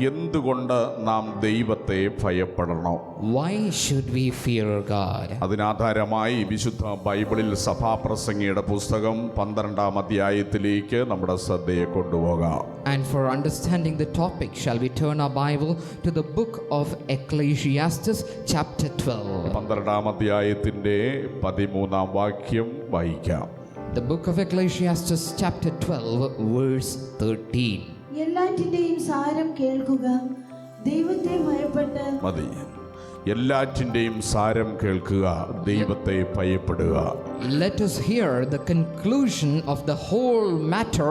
എന്തുകൊണ്ട് നാം ദൈവത്തെ ഭയപ്പെടണം? Why should we fear God? അതിനാധാരമായി വിശുദ്ധ ബൈബിളിൽ സഭാപ്രസംഗിയുടെ പുസ്തകം 12-ാം അധ്യായത്തിലേക്ക് നമ്മുടെ ശ്രദ്ധയെ കൊണ്ടുപോകാം. And for understanding the topic, shall we turn our Bible to the book of Ecclesiastes chapter 12. 12-ാം അധ്യായത്തിന്റെ 13-ാം വാക്യം വായിക്കാം. The book of Ecclesiastes chapter 12 verse 13. എല്ലാറ്റിന്റെയും സാരം കേൾക്കുക, ദൈവത്തെ ഭയപ്പെട്ട് മതി. എല്ലാറ്റിൻ്റെയും സാരം കേൾക്കുക, ദൈവത്തെ ഭയപ്പെടുക. Let us hear the conclusion of the whole matter,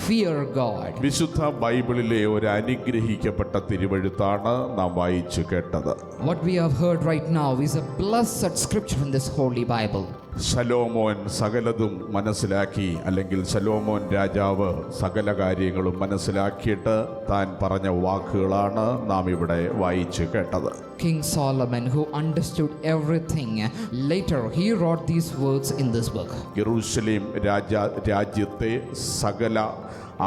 fear God. വിശുദ്ധ ബൈബിളിലെ ഒരു അനുഗ്രഹിക്കപ്പെട്ട തിരുവെഴുത്താണ് നാം വായിച്ചു കേട്ടത്. What we have heard right now is a blessed scripture in this holy Bible. ശലോമോൻ സകലതും മനസ്സിലാക്കി, അല്ലെങ്കിൽ ശലോമോൻ രാജാവ് സകല കാര്യങ്ങളും മനസ്സിലാക്കിയിട്ട് താൻ പറഞ്ഞ വാക്കുകളാണ് നാം ഇവിടെ വായിച്ചു കേട്ടത്. King Solomon, who understood everything, later he wrote these words in this book. യെരൂശലേം രാജ്യത്തെ സകല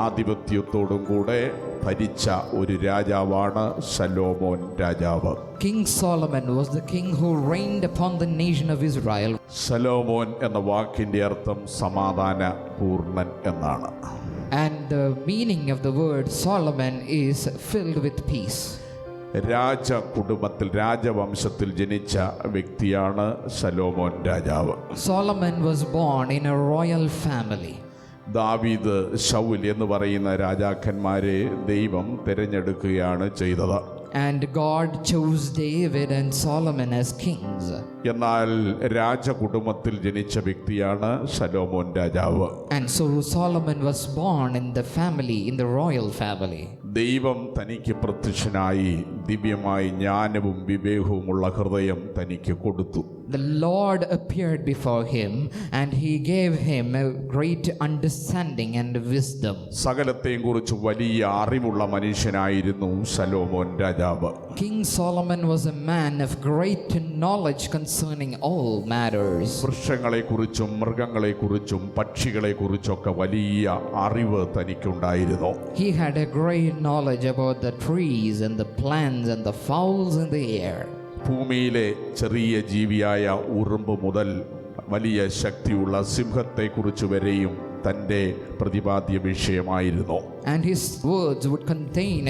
ആധിപത്യത്തോടും കൂടെ ഭരിച്ച ഒരു രാജാവാണ് ശലോമോൻ രാജാവ്. King Solomon was the king who reigned upon the nation of Israel. ശലോമോൻ എന്ന വാക്കിൻ്റെ അർത്ഥം സമാധാന പൂർണ്ണൻ എന്നാണ്. And the meaning of the word Solomon is filled with peace. രാജകുടുംബത്തിൽ, രാജവംശത്തിൽ ജനിച്ച വ്യക്തിയാണ് ശലോമോൻ രാജാവ്. Solomon was born in a royal family. ദാവീദ്, ശൗൽ എന്ന് പറയുന്ന രാജാക്കന്മാരെ ദൈവം തിരഞ്ഞെടുക്കുകയാണ് ചെയ്തത്. And God chose David and Solomon as kings. എന്നാൽ രാജകുടുംബത്തിൽ ജനിച്ച വ്യക്തിയാണ് ശലോമോൻ രാജാവ്. And so Solomon was born in the family, in the royal family. ദൈവം തനിക്ക് പ്രത്യക്ഷനായി ദിവ്യമായി ജ്ഞാനവും വിവേകവുമുള്ള ഹൃദയം തനിക്ക് കൊടുത്തു. The Lord appeared before him and he gave him a great understanding and wisdom. സകലത്തെയും കുറിച്ച് വലിയ അറിവുള്ള മനുഷ്യനായിരുന്നു ശലോമോൻ രാജാവ്. King Solomon was a man of great knowledge concerning all matters. വൃക്ഷങ്ങളെക്കുറിച്ചും മൃഗങ്ങളെക്കുറിച്ചും പക്ഷികളെക്കുറിച്ചൊക്കെ വലിയ അറിവ് തനിക്കുണ്ടായിരുന്നു. He had a great knowledge about the trees and the plants and the fowls in the air. ഭൂമിയിലെ ചെറിയ ജീവിയായ ഉറുമ്പ് മുതൽ വലിയ ശക്തിയുള്ള സിംഹത്തെക്കുറിച്ച് വരെയും തൻ്റെ പ്രതിപാദ്യ വിഷയമായിരുന്നു. And his words would contain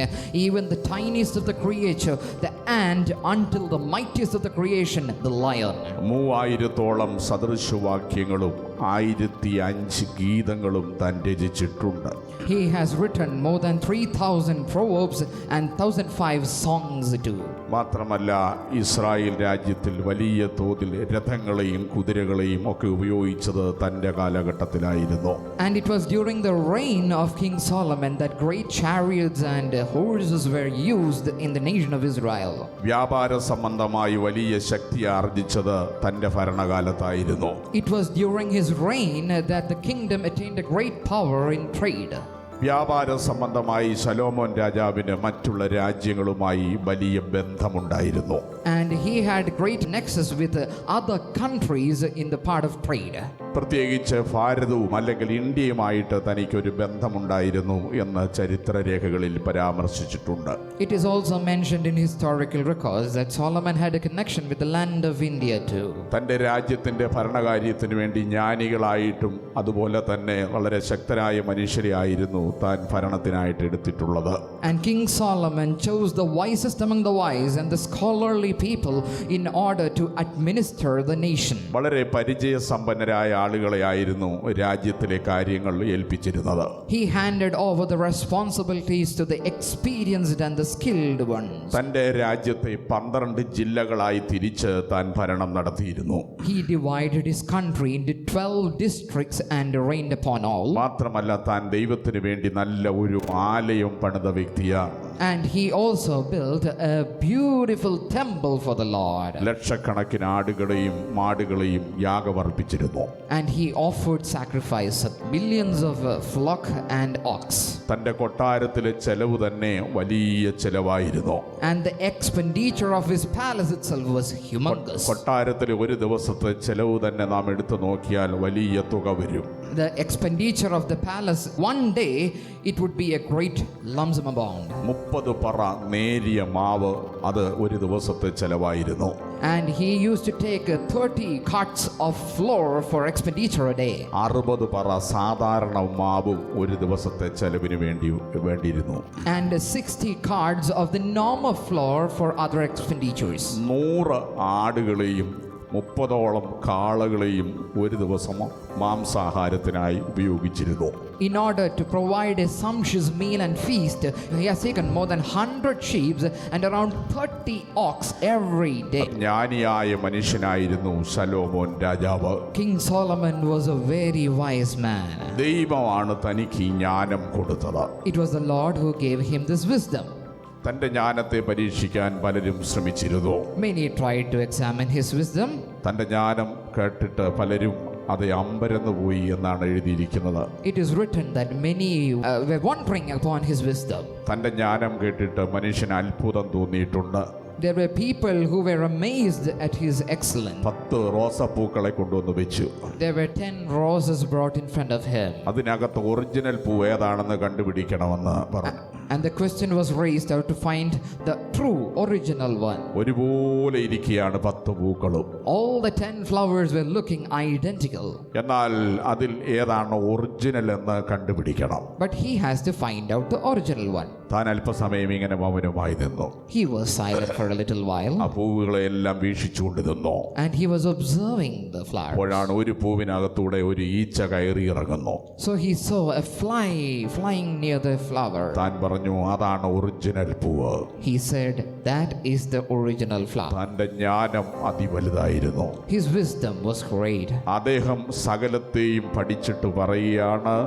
even the tiniest of the creature, the ant, until the mightiest of the creation, the lion. 3000-ഓളം സദൃശവാക്യങ്ങളും 1005 ഗീതങ്ങളും താൻ രചിച്ചിട്ടുണ്ട്. He has written more than 3000 proverbs and 1005 songs too. മാത്രമല്ല, ഇസ്രായേൽ രാജ്യത്തിൽ വലിയ തോതിൽ രഥങ്ങളെയും കുതിരകളെയും ഒക്കെ ഉപയോഗിച്ചത് തൻ്റെ കാലഘട്ടത്തിലായിരുന്നു. And it was during the reign of King Solomon that great chariots and horses were used in the nation of Israel. വ്യാപാര സംബന്ധമായി വലിയ ശക്തി ആർജിച്ചത് തൻ്റെ ഭരണകാലത്തായിരുന്നു. It was during his reign that the kingdom attained a great power in trade. വ്യാപാര സംബന്ധമായി ശലോമോൻ രാജാവിന് മറ്റുള്ള രാജ്യങ്ങളുമായി വലിയ ബന്ധമുണ്ടായിരുന്നു. And he had great nexus with other countries in the part of trade. പ്രത്യേകിച്ച് ഭാരതവും അല്ലെങ്കിൽ ഇന്ത്യയുമായിട്ട് തനിക്കൊരു ബന്ധമുണ്ടായിരുന്നു എന്ന് ചരിത്രരേഖകളിൽ പരാമർശിച്ചിട്ടുണ്ട്. It is also mentioned in historical records that Solomon had a connection with the land of India too. തൻ്റെ രാജ്യത്തിൻ്റെ ഭരണകാര്യത്തിന് വേണ്ടി ജ്ഞാനികളായിട്ടും അതുപോലെ തന്നെ വളരെ ശക്തരായ മനുഷ്യരെയായിരുന്നു താൻ ഭരണത്തിനായിട്ട് എടുത്തിട്ടുള്ളത്. And King Solomon chose the wisest among the wise and the scholarly people in order to administer the nation. വളരെ പരിചയസമ്പന്നരായ ആളുകളെയായിരുന്നു രാജ്യത്തിലെ കാര്യങ്ങൾ ഏൽപ്പിച്ചിരുന്നത്. He handed over the responsibilities to the experienced and the skilled ones. തൻ്റെ രാജ്യത്തെ 12 ജില്ലകളായി തിരിച്ച് താൻ ഭരണം നടത്തിയിരുന്നു. He divided his country into 12 districts and reigned upon all. മാത്രമല്ല, താൻ ദൈവത്തിന് വേണ്ടി നല്ല ഒരു ആലയം പണിത വ്യക്തിയാണ്. And he also built a beautiful temple for the Lord. ലക്ഷക്കണക്കിന് ആടുകളെയും മാടുകളെയും യാഗമർപ്പിച്ചിരുന്നു. And he offered sacrifice of millions of flock and ox. തൻ്റെ കൊട്ടാരത്തിലെ ചെലവ് തന്നെ വലിയ ചെലവായിരുന്നു. And the expenditure of his palace itself was humongous. കൊട്ടാരത്തിലെ ഒരു ദിവസത്തെ ചെലവ് തന്നെ നാം എടുത്തു നോക്കിയാൽ വലിയ തുക വരും. the expenditure of the palace, one day it would be a great lump sum amount. 30 പറ നേരിയ മാവ് അത് ഒരു ദിവസത്തെ ചെലവായിരുന്നു. And he used to take 30 carts of flour for expenditure a day. 60 പറ സാധാരണ മാവും ഒരു ദിവസത്തെ ചെലവിന് വേണ്ടിയിരുന്നു. And 60 carts of the normal flour for other expenditures. 100 ആടുകളെയും 30ഓളം കാളകളെയും ഒരു ദിവസം മാംസാഹാരത്തിനായി ഉപയോഗിച്ചിരുന്നു. In order to provide a sumptuous meal and feast, he has taken more than 100 sheep and around 30 ox every day. ജ്ഞാനിയായ മനുഷ്യനായിരുന്നു ശലോമോൻ രാജാവ്. King Solomon was a very wise man. ദൈവമാണ് തനിക്ക് ഈ ജ്ഞാനം കൊടുത്തത്. It was the Lord who gave him this wisdom. തൻ്റെ ജ്ഞാനത്തെ പരീക്ഷിക്കാൻ പലരും ശ്രമിച്ചിരുന്നു. Many tried to examine his wisdom. തൻ്റെ ജ്ഞാനം കേട്ടിട്ട് പലരും അത് അമ്പരന്നു പോയി എന്നാണ് എഴുതിയിരിക്കുന്നത്. It is written that many were wondering upon his wisdom. തൻ്റെ ജ്ഞാനം കേട്ടിട്ട് മനുഷ്യന് അത്ഭുതം തോന്നിയിട്ടുണ്ട്. There were people who were amazed at his excellence. 10 റോസാപ്പൂക്കളെ കൊണ്ടുവന്ന് വെച്ചു. There were 10 roses brought in front of him. അതിനകത്ത് ഒറിജിനൽ പൂ ഏതാണെന്ന് കണ്ടുപിടിക്കണമെന്ന് പറഞ്ഞു. And the question was raised how to find the true original one. ഒരുപോലെ ഇരിക്കുകയാണ് 10 പൂക്കളും. All the 10 flowers were looking identical. എന്നാൽ അതിൽ ഏതാണ് ഒറിജിനൽ എന്ന് കണ്ടുപിടിക്കണം. But he has to find out the original one. താൻ അല്പസമയം ഇങ്ങനെ മൗനമായി നിന്നു. He was silent for a little while. ആ പൂവുകളെ എല്ലാം വീക്ഷിച്ചുകൊണ്ട് നിന്നു. And he was observing the flowers. അപ്പോഴാണ് ഒരു പൂവിനകത്തൂടെ ഒരു ഈച്ച കയറി ഇറങ്ങുന്നു. So he saw a fly flying near the flower. താൻ പറഞ്ഞു അതാണ് ഒറിജിനൽ പൂവ്. He said that is the original flower. തൻ്റെ ജ്ഞാനം അതിവലുതായിരുന്നു. His wisdom was great. അദ്ദേഹം സകലത്തെയും പഠിച്ചിട്ട് പറയുകയാണ്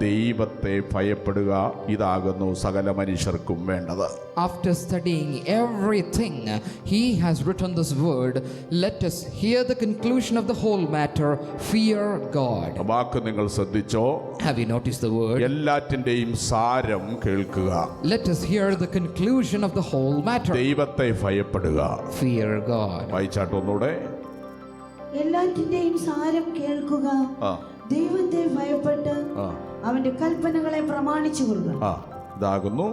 ദൈവത്തെ ഭയപ്പെടുക ഇതാകുന്നു സകല മനുഷ്യർക്കും വേണ്ടത്. After studying everything, he has written this word, let us hear the conclusion of the whole matter, fear God. വാക്ക് നിങ്ങൾ ശ്രദ്ധിച്ചോ? Have you noticed the word? എല്ലാറ്റിൻ്റെയും സാരം കേൾക്കുക. Let us hear the conclusion of the whole matter, ദൈവത്തെ ഭയപ്പെടുക. fear God. വായിച്ചാട്ടൊന്നൂടെ. എല്ലാറ്റിന്റെയും സാരം കേൾക്കുക, ദൈവത്തെ ഭയപ്പെട്ട് അവന്റെ കൽപ്പനകളെ പ്രമാണിച്ചു കൊള്ളുക. ഇതാകുന്നു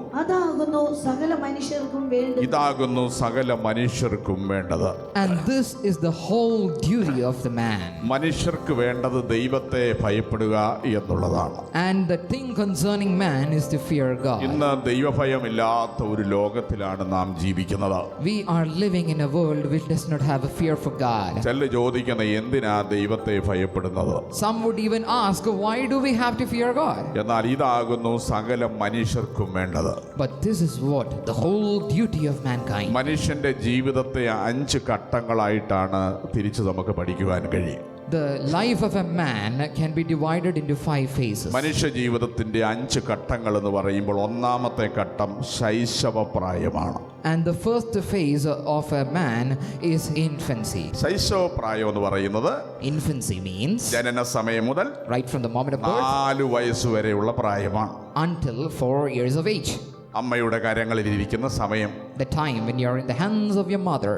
സകല മനുഷ്യർക്കും വേണ്ടത്. ഇതാകുന്നു സകല മനുഷ്യർക്കും വേണ്ടത്. And this is the whole duty of the man. മനുഷ്യർക്ക് വേണ്ടത് ദൈവത്തെ ഭയപ്പെടുക എന്നുള്ളതാണ്. And the thing concerning man is to fear God. ഇന്ന് ദൈവഭയമില്ലാത്ത ഒരു ലോകത്തിലാണ് നാം ജീവിക്കുന്നത്. We are living in a world which does not have a fear for God. ചിലർ ചോദിക്കുന്ന എന്തിനാ ദൈവത്തെ ഭയപ്പെടുന്നത്? Some would even ask, why do we have to fear God? എന്നാൽ ഇതാകുന്നു സകല മനുഷ്യർക്കും വേണ്ടത്. But this is what the whole duty of mankind. മനുഷ്യന്റെ ജീവിതത്തെ 5 ഘട്ടങ്ങളായിട്ടാണ് തിരിച്ച് നമുക്ക് പഠിക്കുവാൻ കഴിയും. The life of a man can be divided into 5 phases. മനുഷ്യ ജീവിതത്തിന്റെ 5 ഘട്ടങ്ങൾ എന്ന് പറയുമ്പോൾ ഒന്നാമത്തെ ഘട്ടം ശൈശവപ്രായമാണ്. And the first phase of a man is infancy. ശൈശവപ്രായം എന്ന് പറയുന്നത് Infancy means ജനന സമയം മുതൽ right from the moment of birth 4 വയസ്സ് വരെയുള്ള പ്രായമാണ്. until 4 years of age. അമ്മയുടെ കരങ്ങളിൽ ഇരിക്കുന്ന സമയം. The time when you are in the hands of your mother.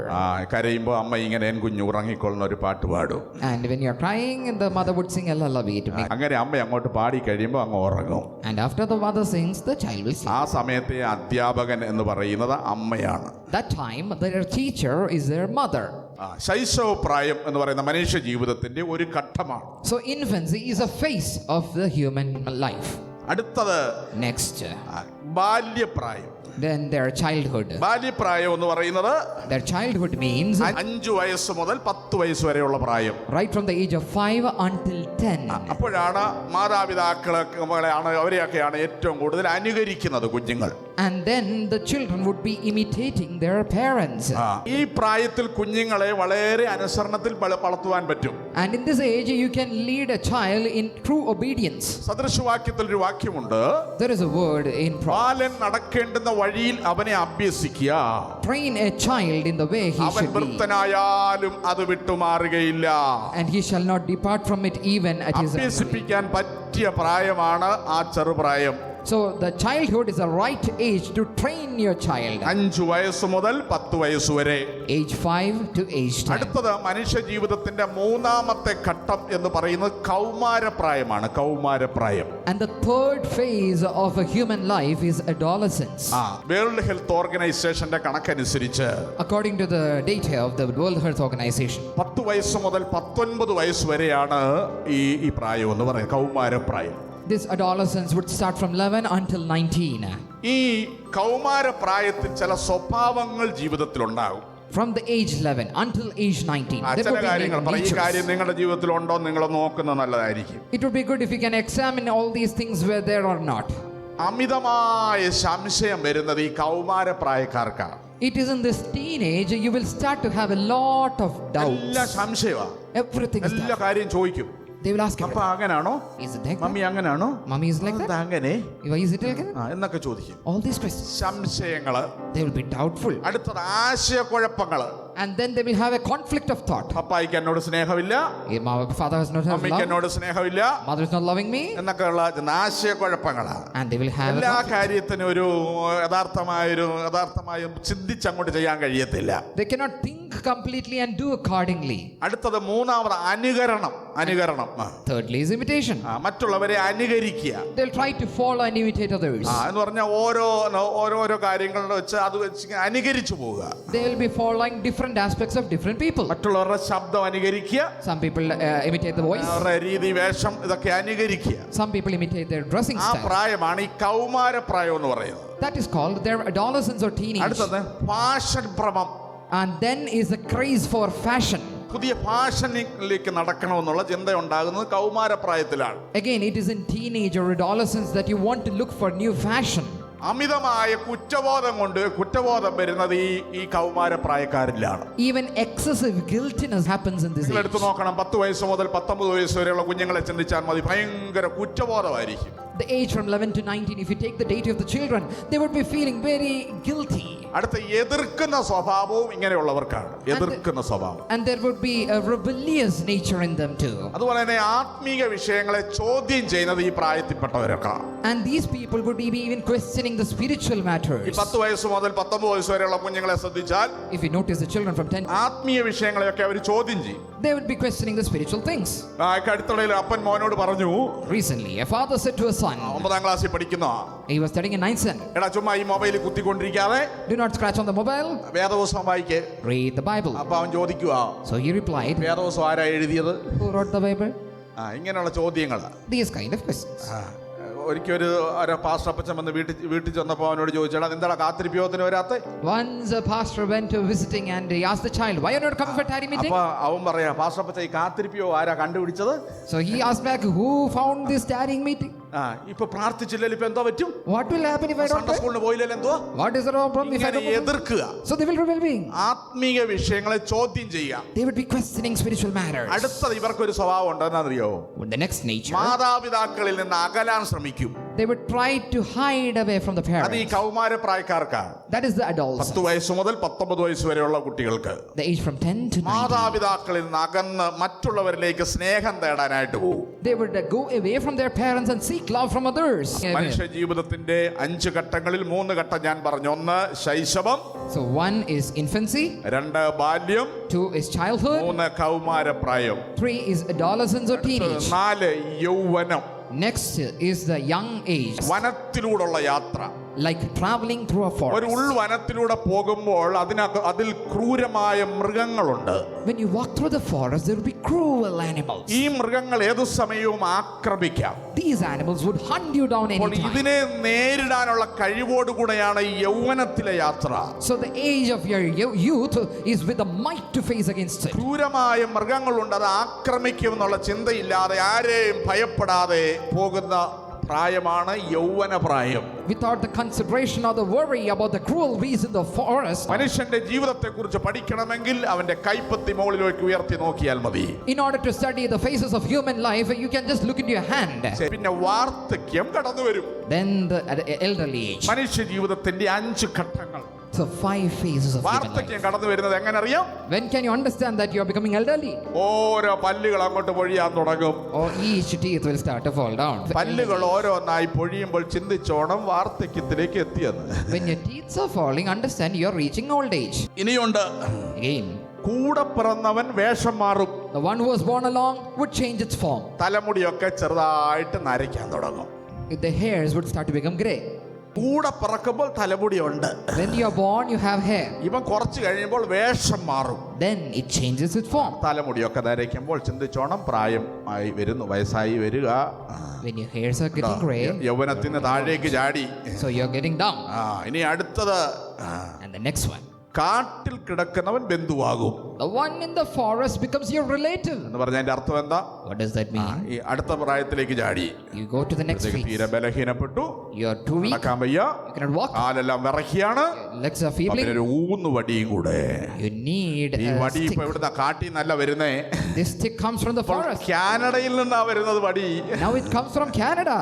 കരയുമ്പോൾ അമ്മ ഇങ്ങനെ എൻ കുഞ്ഞു ഉറങ്ങിക്കൊള്ളുന്ന ഒരു പാട്ട് പാടും. And when you are crying, the mother would sing a lullaby to me. അങ്ങനെ അമ്മ അങ്ങോട്ട് പാടി കഴിയുമ്പോൾ അങ്ങ് ഉറങ്ങും. And after the mother sings, the child will sleep. ആ സമയത്തെ അധ്യാപകൻ എന്ന് പറയുന്നത് അമ്മയാണ്. That time, their teacher is their mother. ശൈശവപ്രായം എന്ന് പറയുന്ന മനുഷ്യ ജീവിതത്തിന്റെ ഒരു ഘട്ടമാണ്. So infancy is a phase of the human life. അടുത്തത് Next, ബാല്യപ്രായം. then their childhood. ബാല്യപ്രായം എന്ന് പറയുന്നത് Their childhood means 5 വയസ്സ് മുതൽ 10 വയസ്സ് വരെയുള്ള പ്രായം. right from the age of 5 until 10. അപ്പോഴാണ് മാതാപിതാക്കളെയാണ് അവരെയൊക്കെയാണ് ഏറ്റവും കൂടുതൽ അനുകരിക്കുന്നത് കുഞ്ഞുങ്ങൾ. And then the children would be imitating their parents. ഈ പ്രായത്തിൽ കുഞ്ഞുങ്ങളെ വളരെ അനുസരണത്തിൽ വളർത്തുവാൻ പറ്റും. And in this age you can lead a child in true obedience. സദൃശവാക്യത്തിൽ ഒരു വാക്യമുണ്ട്. There is a word in ബാലൻ നടക്കേണ്ടുന്ന വഴിയിൽ അവനെ അഭ്യസിക്കുക. train a child in the way he അവൻ should be, വൃദ്ധനായാലും അത് വിട്ടുമാറുകയില്ല. and he shall not depart from it even at his old age. അഭ്യസിപ്പിക്കാൻ പറ്റിയ പ്രായമാണ് ആ ചെറുപ്രായം. So the childhood is the right age to train your child. 5 വയസ്സ് മുതൽ 10 വയസ്സ് വരെ. Age 5 to age 10. അടുത്തത് മനുഷ്യ ജീവിതത്തിന്റെ മൂന്നാമത്തെ ഘട്ടം എന്ന് പറയുന്നത് കൗമാരപ്രായമാണ്. കൗമാരപ്രായം. And the third phase of a human life is adolescence. World health ഓർഗനൈസേഷന്റെ കണക്കനുസരിച്ച്, According to the data of the World Health Organization, 10 വയസ്സ് മുതൽ 19 വയസ്സ് വരെയാണ് ഈ പ്രായം എന്ന് പറയുന്നത്, കൗമാരപ്രായം. this adolescence would start from 11 until 19. ഈ കൗമാരപ്രായത്തിൽ ചില സ്വഭാവങ്ങൾ ജീവിതത്തിൽ ഉണ്ടാകും. From the age 11 until age 19. There ചില would be കാര്യങ്ങൾ പറയും. ഈ natures. കാര്യം നിങ്ങളുടെ ജീവിതത്തിൽ ഉണ്ടോ നിങ്ങൾ നോക്കുന്നത് നല്ലതായിരിക്കും. It would be good if you can examine all these things were there or not. അമിതമായ സംശയം വരുന്നത് ഈ കൗമാരപ്രായക്കാർക്കാണ്. It is in this teenage you will start to have a lot of എല്ലാ doubts. സംശയമാണ്. Everything is എല്ലാ doubt. കാര്യം ചോദിക്കും. They will ask you, അപ്പൊ അങ്ങനാണോ, is it like mummy that? അങ്ങനാണോ, Mommy is like എന്താ that? അങ്ങനെ, Why is it like that? എന്നൊക്കെ ചോദിക്കും. All these questions. സംശയങ്ങള്. They will be doubtful. അടുത്തത് ആശയക്കുഴപ്പങ്ങള്. And then they will have a conflict of thought. പപ്പായിക്ക് എന്നോട് സ്നേഹമില്ല, My father has not have അമ്മയ്ക്ക് love. എന്നോട് സ്നേഹമില്ല Mother is not loving me. എന്നൊക്കെയുള്ള ആശയക്കുഴപ്പങ്ങളാണ്. And they will have a എല്ലാ conflict. കാര്യത്തിനും ഒരു യഥാർത്ഥമായും ചിന്തിച്ചങ്ങോട്ട് ചെയ്യാൻ കഴിയത്തില്ല. They cannot think completely and do accordingly. അടുത്തത് മൂന്നാമത് അനുകരണം. Thirdly is imitation. മറ്റുള്ളവരെ അനുകരിക്കുക. They'll try to follow and imitate others. എന്ന് പറഞ്ഞാൽ ഓരോ കാര്യങ്ങളിൽ വെച്ച് അത് വെച്ച് അനുകരിച്ചു പോവുക. They will be following different aspects of different people. മറ്റുള്ളവരുടെ ശബ്ദം അനുകരിക്കുക, Some people imitate the voice. അവരുടെ രീതി, വേഷം ഇതൊക്കെ അനുകരിക്കുക. Some people imitate their dressing ആ style. പ്രായമാണ് ഈ കൗമാരപ്രായം എന്ന് പറയുന്നത്. That is called their adolescence or teenage. അടുത്തത് ഫാഷൻ ഭ്രമം. And then is a craze for fashion. പുതിയ ഫാഷനിലേക്ക് നടക്കണമെന്നുള്ള ചിന്ത ഉണ്ടാകുന്നത് കൗമാരപ്രായത്തിലാണ്. Again, it is in teenage or adolescence that you want to look for new fashion. അമിതമായ കുറ്റബോധം വരുന്നത് ഈ കൗമാരപ്രായക്കാരിലാണ്. Even excessive guiltiness happens in this നിങ്ങൾ age. എടുത്തു നോക്കണം, 10 വയസ്സ് മുതൽ 19 വയസ്സ് വരെയുള്ള കുഞ്ഞുങ്ങളെ ചിന്തിച്ചാൽ മതി, ഭയങ്കര കുറ്റബോധമായിരിക്കും. The age from 11 to 19, if you take the data of the children, they would be feeling very guilty. അടുത്ത എതിർക്കുന്ന സ്വഭാവവും ഇങ്ങനെയുള്ളവർക്കാണ്. എതിർക്കുന്ന സ്വഭാവം. And there would be a rebellious nature in them too. അതുപോലെ തന്നെ ആത്മീക വിഷയങ്ങളെ ചോദ്യം ചെയ്യുന്നത് ഈ പ്രായത്തിൽപ്പെട്ടവരൊക്കെയാണ്. And these people would be even questioning the spiritual matters. ഈ 10 വയസ്സ് മുതൽ 19 വയസ്സ് വരെയുള്ള കുഞ്ഞുങ്ങളെ ശ്രദ്ധിച്ചാൽ If you notice the children from 10, ആത്മീയ വിഷയങ്ങളെയൊക്കെ അവർ ചോദ്യം ചെയ്യും. they would be questioning the spiritual things. അടുത്തുള്ള അപ്പൻ മോനോട് പറഞ്ഞു, Recently, a father said to a son, 9ാം ക്ലാസ്സിൽ പഠിക്കുന്ന, he was studying in 9th standard, എടാ ചുമ്മാ ഈ മൊബൈലിൽ കുത്തിക്കൊണ്ടിരിക്കാതെ do not scratch on the mobile, വേദപുസ്തകം വായിക്കേ. read the Bible. അപ്പൊ അവൻ ചോദിക്കുക, So he replied, വേദപുസ്തകം ആരാ എഴുതിയത്? who wrote the Bible? ഇങ്ങനെയുള്ള ചോദ്യങ്ങൾ. These kind of questions. ഒരിക്കൽ ഒരു പാസ്റ്റർ അപ്പച്ചൻ വന്ന് വീട്ടിൽ ചെന്നപ്പോൾ അവനോട് ചോദിച്ചാൽ എന്താ കാത്തിരിപ്പിയോഗത്തിന് വരാത്തെ? Once a pastor went to visiting and he asked the child, why are you not coming for tarry meeting? അപ്പൊ അവൻ പറയാ, പാസ്റ്റർ അപ്പച്ച ഈ കാത്തിരിപ്പിയോഗം ആരാ കണ്ടുപിടിച്ചത്? So he asked back, who found this tarrying meeting? ഇപ്പൊ പ്രാർത്ഥിച്ചില്ലല്ലോ, ഇപ്പൊ എന്തോ പറ്റും? What will happen if I don't Sunday pray? സ്കൂളിന് പോയില്ലല്ലോ, എന്തോ? What is the problem if I ഇങ്ങനെ don't pray? എതിർക്കുക. So they will rebel being. ആത്മീക വിഷയങ്ങളെ ചോദ്യം ചെയ്യുക. They would be questioning spiritual matters. അടുത്തത് ഇവർക്കൊരു സ്വഭാവം ഉണ്ടെന്നറിയോ? The next nature, മാതാപിതാക്കളിൽ നിന്ന് അകലാൻ ശ്രമിക്കും. they would try to hide away from the അത് ഈ parents. കൗമാരപ്രായക്കാർക്കാണ്. That is the adults. 10 വയസ്സ് മുതൽ 19 വയസ്സ് വരെയുള്ള കുട്ടികൾക്ക് The age from 10 to 19. മാതാപിതാക്കളിൽ നിന്ന് അകന്ന് മറ്റുള്ളവരിലേക്ക് സ്നേഹം തേടാനായിട്ട് പോകും. They would go away from their parents and seek love from others. മനുഷ്യ ജീവിതത്തിന്റെ 5 ഘട്ടങ്ങളിൽ 3 ഘട്ടം ഞാൻ പറഞ്ഞു. 1 ശൈശവം, So 1 is infancy, 2 ബാല്യം, 2 is childhood, 3 കൗമാരപ്രായം, 3 is adolescence or teenage. 4 യൗവനം. Next is the young age, വനത്തിലൂടെയുള്ള യാത്ര. like traveling through a ഒരു forest. ഉൾവനത്തിലൂടെ പോകുമ്പോൾ അതിൽ ക്രൂരമായ മൃഗങ്ങളുണ്ട്. When you walk through the forest, there will be cruel animals. ഈ മൃഗങ്ങൾ ഏതു സമയവും ആക്രമിക്കാം. These animals would hunt you down അപ്പോൾ anytime. ഇതിനെ നേരിടാനുള്ള കഴിവോടുകൂടെയാണ് ഈ യൗവനത്തിലെ യാത്ര. So the age of your youth is with the might to face against it. ക്രൂരമായ മൃഗങ്ങളുണ്ട്, അത് ആക്രമിക്കുമെന്നുള്ള ചിന്തയില്ലാതെ ആരെയും ഭയപ്പെടാതെ പോകുന്ന പ്രായമാണ് യൗവന പ്രായം. Without the consideration or the worry about the cruel beasts in the forest. മനുഷ്യന്റെ ജീവിതത്തെ കുറിച്ച് പഠിക്കണമെങ്കിൽ അവന്റെ കൈപ്പത്തി മുകളിലേക്ക് ഉയർത്തി നോക്കിയാൽ മതി. In order to study the phases of human life, you can just look into your hand. പിന്നെ വാർദ്ധക്യം കടന്നു വരും. Then the elderly age. മനുഷ്യ ജീവിതത്തിന്റെ 5 ഘട്ടങ്ങൾ. So 5 phases of human life. വാർദ്ധക്യം കടന്നു വരുന്നത് എങ്ങനെ അറിയാം? When can you understand that you are becoming elderly? ഓരോ പല്ലുകൾ അങ്ങോട്ട് പൊഴിയാൻ തുടങ്ങും. Or each teeth will start to fall down. പല്ലുകൾ ഓരോന്നായി പൊഴിയുമ്പോൾ ചിന്തിച്ചോണം വാർദ്ധക്യത്തിലേക്ക് എത്തിയെന്ന്. When your teeth are falling, understand you are reaching old age. ഇനിയുണ്ട്. Again, കൂടെ പിറന്നവൻ വേഷം മാറും. the one who was born along would change its form. തലമുടിയൊക്കെ ചെറുതായിട്ട് നരയ്ക്കാൻ തുടങ്ങും. The hairs would start to become gray. കൂടെ പിറക്കുമ്പോൾ തലമുടിയുണ്ട്. When you are born, you have hair. ഇവൻ കുറച്ച് കഴിയുമ്പോൾ വേഷം മാറും. Then it changes its form. തലമുടിയൊക്കെ നരയ്ക്കുമ്പോൾ ചിന്തിച്ചോണം പ്രായം ആയി വരുന്നു, വയസ്സായി വരിക. When your hairs are getting gray, യൗവനത്തിന് താഴേക്ക് ചാടി. so you're getting down. ഇനി അടുത്തത് And the next one, കാട്ടിൽ കിടക്കുന്നവൻ ബന്ധുവാകും. the one in the forest becomes your relative. എന്ന് പറഞ്ഞ അതിന്റെ അർത്ഥം എന്താ? What does that mean? ഈ അടുത്ത പ്രായത്തിലേക്ക് ചാടി. You go to the next phase. തീരെ ബലഹീനപ്പെട്ടു, You are too weak. നടക്കാൻ വയ്യ, You cannot walk. കാലെല്ലാം വിറയ്ക്കാണ്. Your legs are feebling. അതിനൊരു ഊന്നുവടിയും കൂടെ. You need ഈ a വടി stick. ഇപ്പൊ ഇവിടുന്ന് കാട്ടിൽ നിന്നല്ല വരുന്നേ. This stick comes from the forest. കാനഡയിൽ നിന്നാ വരുന്നത് വടി. Now it comes from Canada.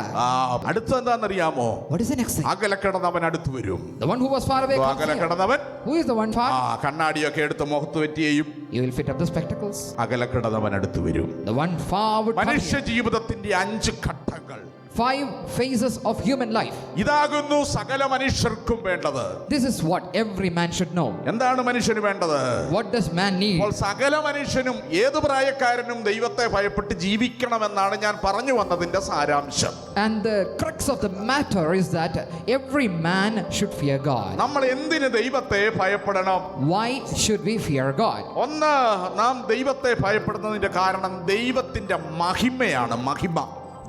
അടുത്ത എന്താണെന്നറിയാമോ? What is the next thing? അകലെ കിടന്നവൻ അടുത്ത് വരും. The one who was far away comes അകലെ here. കിടന്നവൻ Who is the one far? കണ്ണാടിയൊക്കെ എടുത്ത് മുഖത്ത് പറ്റിയും You will fit up the spectacles. അകലെ കിടന്നവൻ അടുത്ത് വരും. The one far would come മനുഷ്യ here. ജീവിതത്തിന്റെ 5 ഘട്ടങ്ങൾ. 5 phases of human life. ഇതാകുന്നു സകല മനുഷ്യർക്കും വേണ്ടത്. This is what every man should know. എന്താണ് മനുഷ്യന് വേണ്ടത്? What does man need? അപ്പോൾ സകല മനുഷ്യനും ഏത് പ്രായക്കാരനും ദൈവത്തെ ഭയപ്പെട്ട് ജീവിക്കണമെന്നാണ് ഞാൻ പറഞ്ഞു വന്നതിന്റെ സാരാംശം. And the crux of the matter is that every man should fear God. നമ്മൾ എന്തിന് ദൈവത്തെ ഭയപ്പെടണം? Why should we fear God? ഒന്ന്, നാം ദൈവത്തെ ഭയപ്പെടുന്നതിന്റെ കാരണം ദൈവത്തിന്റെ മഹിമയാണ്. മഹിമ.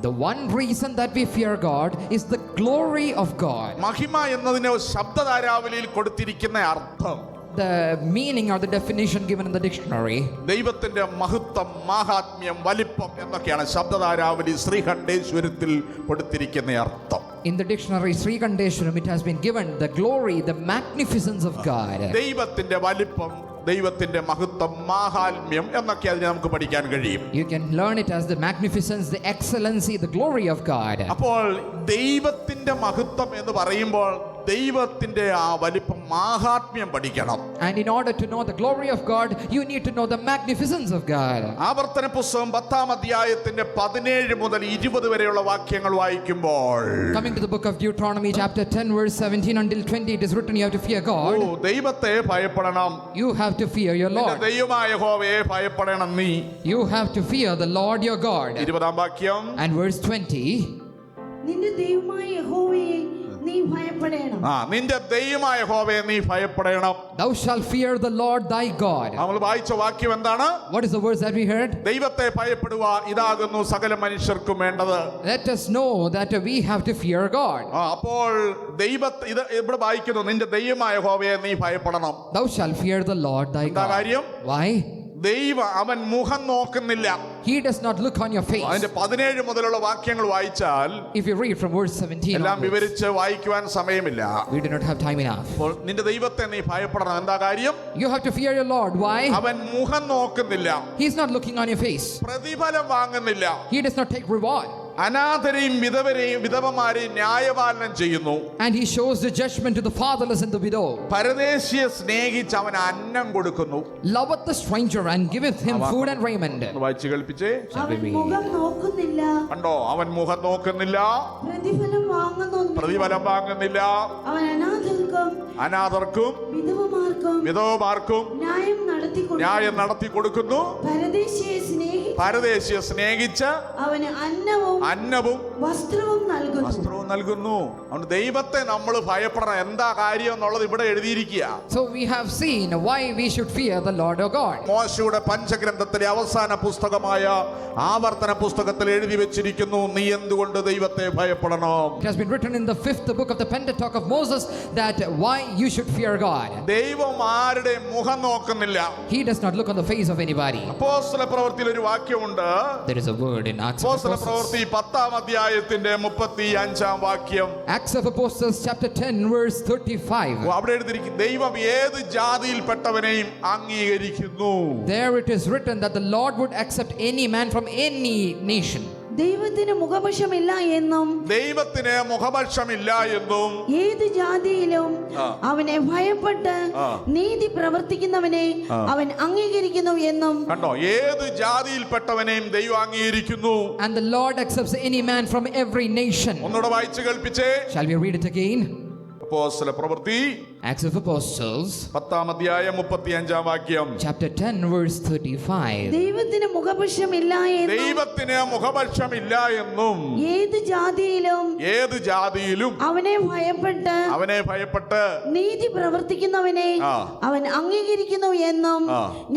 The one reason that we fear God is the glory of God. മഹിമ എന്നതിന് ശബ്ദധാരാവലിയിൽ കൊടുത്തിരിക്കുന്ന അർത്ഥം, The meaning or the definition given in the dictionary, ദൈവത്തിന്റെ മഹത്വം, മാഹാത്മ്യം, വലിപ്പം എന്നൊക്കെയാണ് ശബ്ദധാരാവലി ശ്രീകണ്ഠേശ്വരത്തിൽ കൊടുത്തിരിക്കുന്ന അർത്ഥം. in the dictionary Sri Kandeshwaram, it has been given the glory, the magnificence of God. ദൈവത്തിന്റെ വലിപ്പം, ദൈവത്തിന്റെ മഹത്വം, മാഹാത്മ്യം എന്നൊക്കെ അതിനെ നമുക്ക് പഠിക്കാൻ കഴിയും. You can learn it as the magnificence, the excellency, the glory of God. അപ്പോൾ ദൈവത്തിന്റെ മഹത്വം എന്ന് പറയുമ്പോൾ ദൈവത്തിന്റെ ആ വലിപ്പം, മാഹാത്മ്യം പഠിക്കണം. And in order to know the glory of God, you need to know the magnificence of God. ആവർത്തന പുസ്തകം 10-ാം അധ്യായത്തിന്റെ 17 മുതൽ 20 വരെയുള്ള വാക്യങ്ങൾ വായിക്കുമ്പോൾ, Coming to the book of Deuteronomy chapter 10 verse 17 until 20, it is written you have to fear God. ദൈവത്തെ ഭയപ്പെടണം. You have to fear your നിന്റെ Lord. ദൈവമായ യഹോവയെ ഭയപ്പെടണം നീ. You have to fear the Lord your God. 20-ാം വാക്യം. And verse 20, നിന്റെ ദൈവമായ യഹോവയെ നീ ഭയപ്പെടേണം. നിന്റെ ദൈവമായ യഹോവയെ നീ ഭയപ്പെടണം. thou shalt fear the Lord thy God. നമ്മൾ വായിച്ച വാക്യം എന്താണ്? What is the verse that we heard? ദൈവത്തെ ഭയപ്പെടുക, ഇതാകുന്നു സകല മനുഷ്യർക്കും വേണ്ടത്. Let us know that we have to fear God. അപ്പോൾ ദൈവത്തെ ഇത് ഇവിടെ വായിക്കുന്നു, നിന്റെ ദൈവമായ യഹോവയെ നീ ഭയപ്പെടണം. Thou shalt fear the Lord thy എന്താ God. കാര്യം? Why? ദൈവം അവൻ മുഖം നോക്കുന്നില്ല. He does not look on your face. അതിന്റെ 17 മുതലുള്ള വാക്യങ്ങൾ വായിച്ചാൽ If you read from verse 17 എല്ലാം onwards, വിവരിച്ച് വായിക്കുവാൻ സമയമില്ല. we do not have time enough. അപ്പോൾ നിന്റെ ദൈവത്തെ നീ ഭയപ്പെടണം. എന്താ കാര്യം? You have to fear your Lord. Why? അവൻ മുഖം നോക്കുന്നില്ല, He is not looking on your face. പ്രതിഫലം വാങ്ങുന്നില്ല, He does not take reward. അനാഥരെയും വിധവമാരെയും ന്യായപാലനം ചെയ്യുന്നു. And he shows the judgment to the fatherless and the widow. പരദേശിയെ സ്നേഹിച്ച് അവൻ അന്നം കൊടുക്കുന്നു. Loveth the stranger and giveth him food and raiment. വായിച്ചു കേൾപ്പിച്ചേ. അവൻ മുഖം നോക്കുന്നില്ല, കണ്ടോ? അവൻ മുഖം നോക്കുന്നില്ല, പ്രതിഫലം വാങ്ങുന്നു. പ്രതിഫലം വാങ്ങുന്നില്ല. അവൻ അനാഥർക്കും വിധവമാർക്കും ന്യായം നടത്തി കൊടുക്കുന്നു. പരദേശിയെ സ്നേഹിച്ച് അവന് അന്നവും വസ്ത്രവും നൽകുന്നു. അവൻ ദൈവത്തെ നമ്മൾ ഭയപ്പെടണം. എന്താ കാര്യം എന്നുള്ളത് ഇവിടെ എഴുതിയിരിക്കുക. So we have seen why we should fear the Lord our God. മോശയുടെ പഞ്ചഗ്രന്ഥത്തിലെ അവസാന പുസ്തകമായ ആവർത്തന പുസ്തകത്തിൽ എഴുതി വെച്ചിരിക്കുന്നു, നീ എന്തുകൊണ്ട് ദൈവത്തെ ഭയപ്പെടണം. It has been written in the 5th book of the Pentateuch of Moses that why you should fear God. ദൈവം ആരുടെ മുഖം നോക്കുന്നില്ല. He does not look on the face of anybody. അപ്പോസ്തല പ്രവൃത്തിയിൽ ഒരു വാക്യമുണ്ട്. There is a word in Acts of അപ്പോസ്തല Apostles. പ്രവൃത്തി 10-ാം അധ്യായത്തിന്റെ 35-ാം വാക്യം. Acts of Apostles chapter 10 verse 35. അവിടെ എഴുതിയിരിക്കുന്നു, ദൈവം ഏത് ജാതിയിൽപ്പെട്ടവനെയും അംഗീകരിക്കുന്നു. There it is written that the Lord would accept any man from any nation. ദൈവത്തിന് മുഖപക്ഷമില്ല എന്നും ദൈവത്തിന് മുഖപക്ഷമില്ല എന്നും ഏത് ജാതിയിലും അവനെ ഭയപ്പെട്ട് നീതി പ്രവർത്തിക്കുന്നവനെ അവൻ അംഗീകരിക്കുന്നു എന്നും. കണ്ടോ, ഏത് ജാതിയിൽപ്പെട്ടവനെയും ദൈവം അംഗീകരിക്കുന്നു. And the Lord accepts any man from every nation. ഒന്നുകൂടെ വായിച്ചു കേൾപ്പിച്ചേ. Shall we read it again? അപ്പോസ്തല പ്രവൃത്തി Acts of Apostles, 10-ാം അധ്യായം 35-ാം വാക്യം. chapter 10, verse 35. ദൈവത്തിന് മുഖപക്ഷമില്ല എന്നും ദൈവത്തിന് മുഖപക്ഷമില്ല എന്നും ഏത് ജാതിയിലും അവനെ ഭയപ്പെട്ട് നീതി പ്രവർത്തിക്കുന്നവനെ അവൻ അംഗീകരിക്കുന്നു എന്നും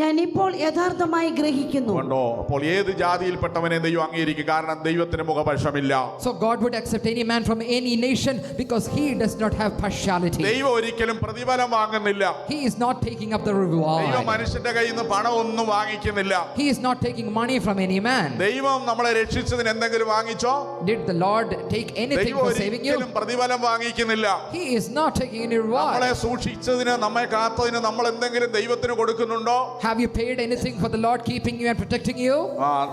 ഞാൻ ഇപ്പോൾ യഥാർത്ഥമായി ഗ്രഹിക്കുന്നു. കണ്ടോ, അപ്പോൾ ഏത് ജാതിയിൽപ്പെട്ടവനെ ദൈവം അംഗീകരിക്കും, കാരണം ദൈവത്തിന് മുഖപക്ഷമില്ല. So God would accept any man from any nation because he does not have partiality. ദൈവം ഒരിക്കലും പ്രതിഫലം വാങ്ങുന്നില്ല. He is not taking up the ദൈവം reward. മനുഷ്യന്റെ കയ്യിൽ നിന്ന് പണം ഒന്നും വാങ്ങിക്കുന്നില്ല. He is not taking money from any man. ദൈവം നമ്മളെ രക്ഷിച്ചതിന് എന്തെങ്കിലും വാങ്ങിച്ചോ? Did the Lord take anything ദൈവം for saving you? ഒരിക്കലും പ്രതിഫലം വാങ്ങിക്കുന്നില്ല. He is not taking any നമ്മളെ reward. സൂക്ഷിച്ചതിന്, നമ്മെ കാത്തതിന് നമ്മൾ എന്തെങ്കിലും ദൈവത്തിന് കൊടുക്കുന്നുണ്ടോ? Have you paid anything for the Lord keeping you and protecting you?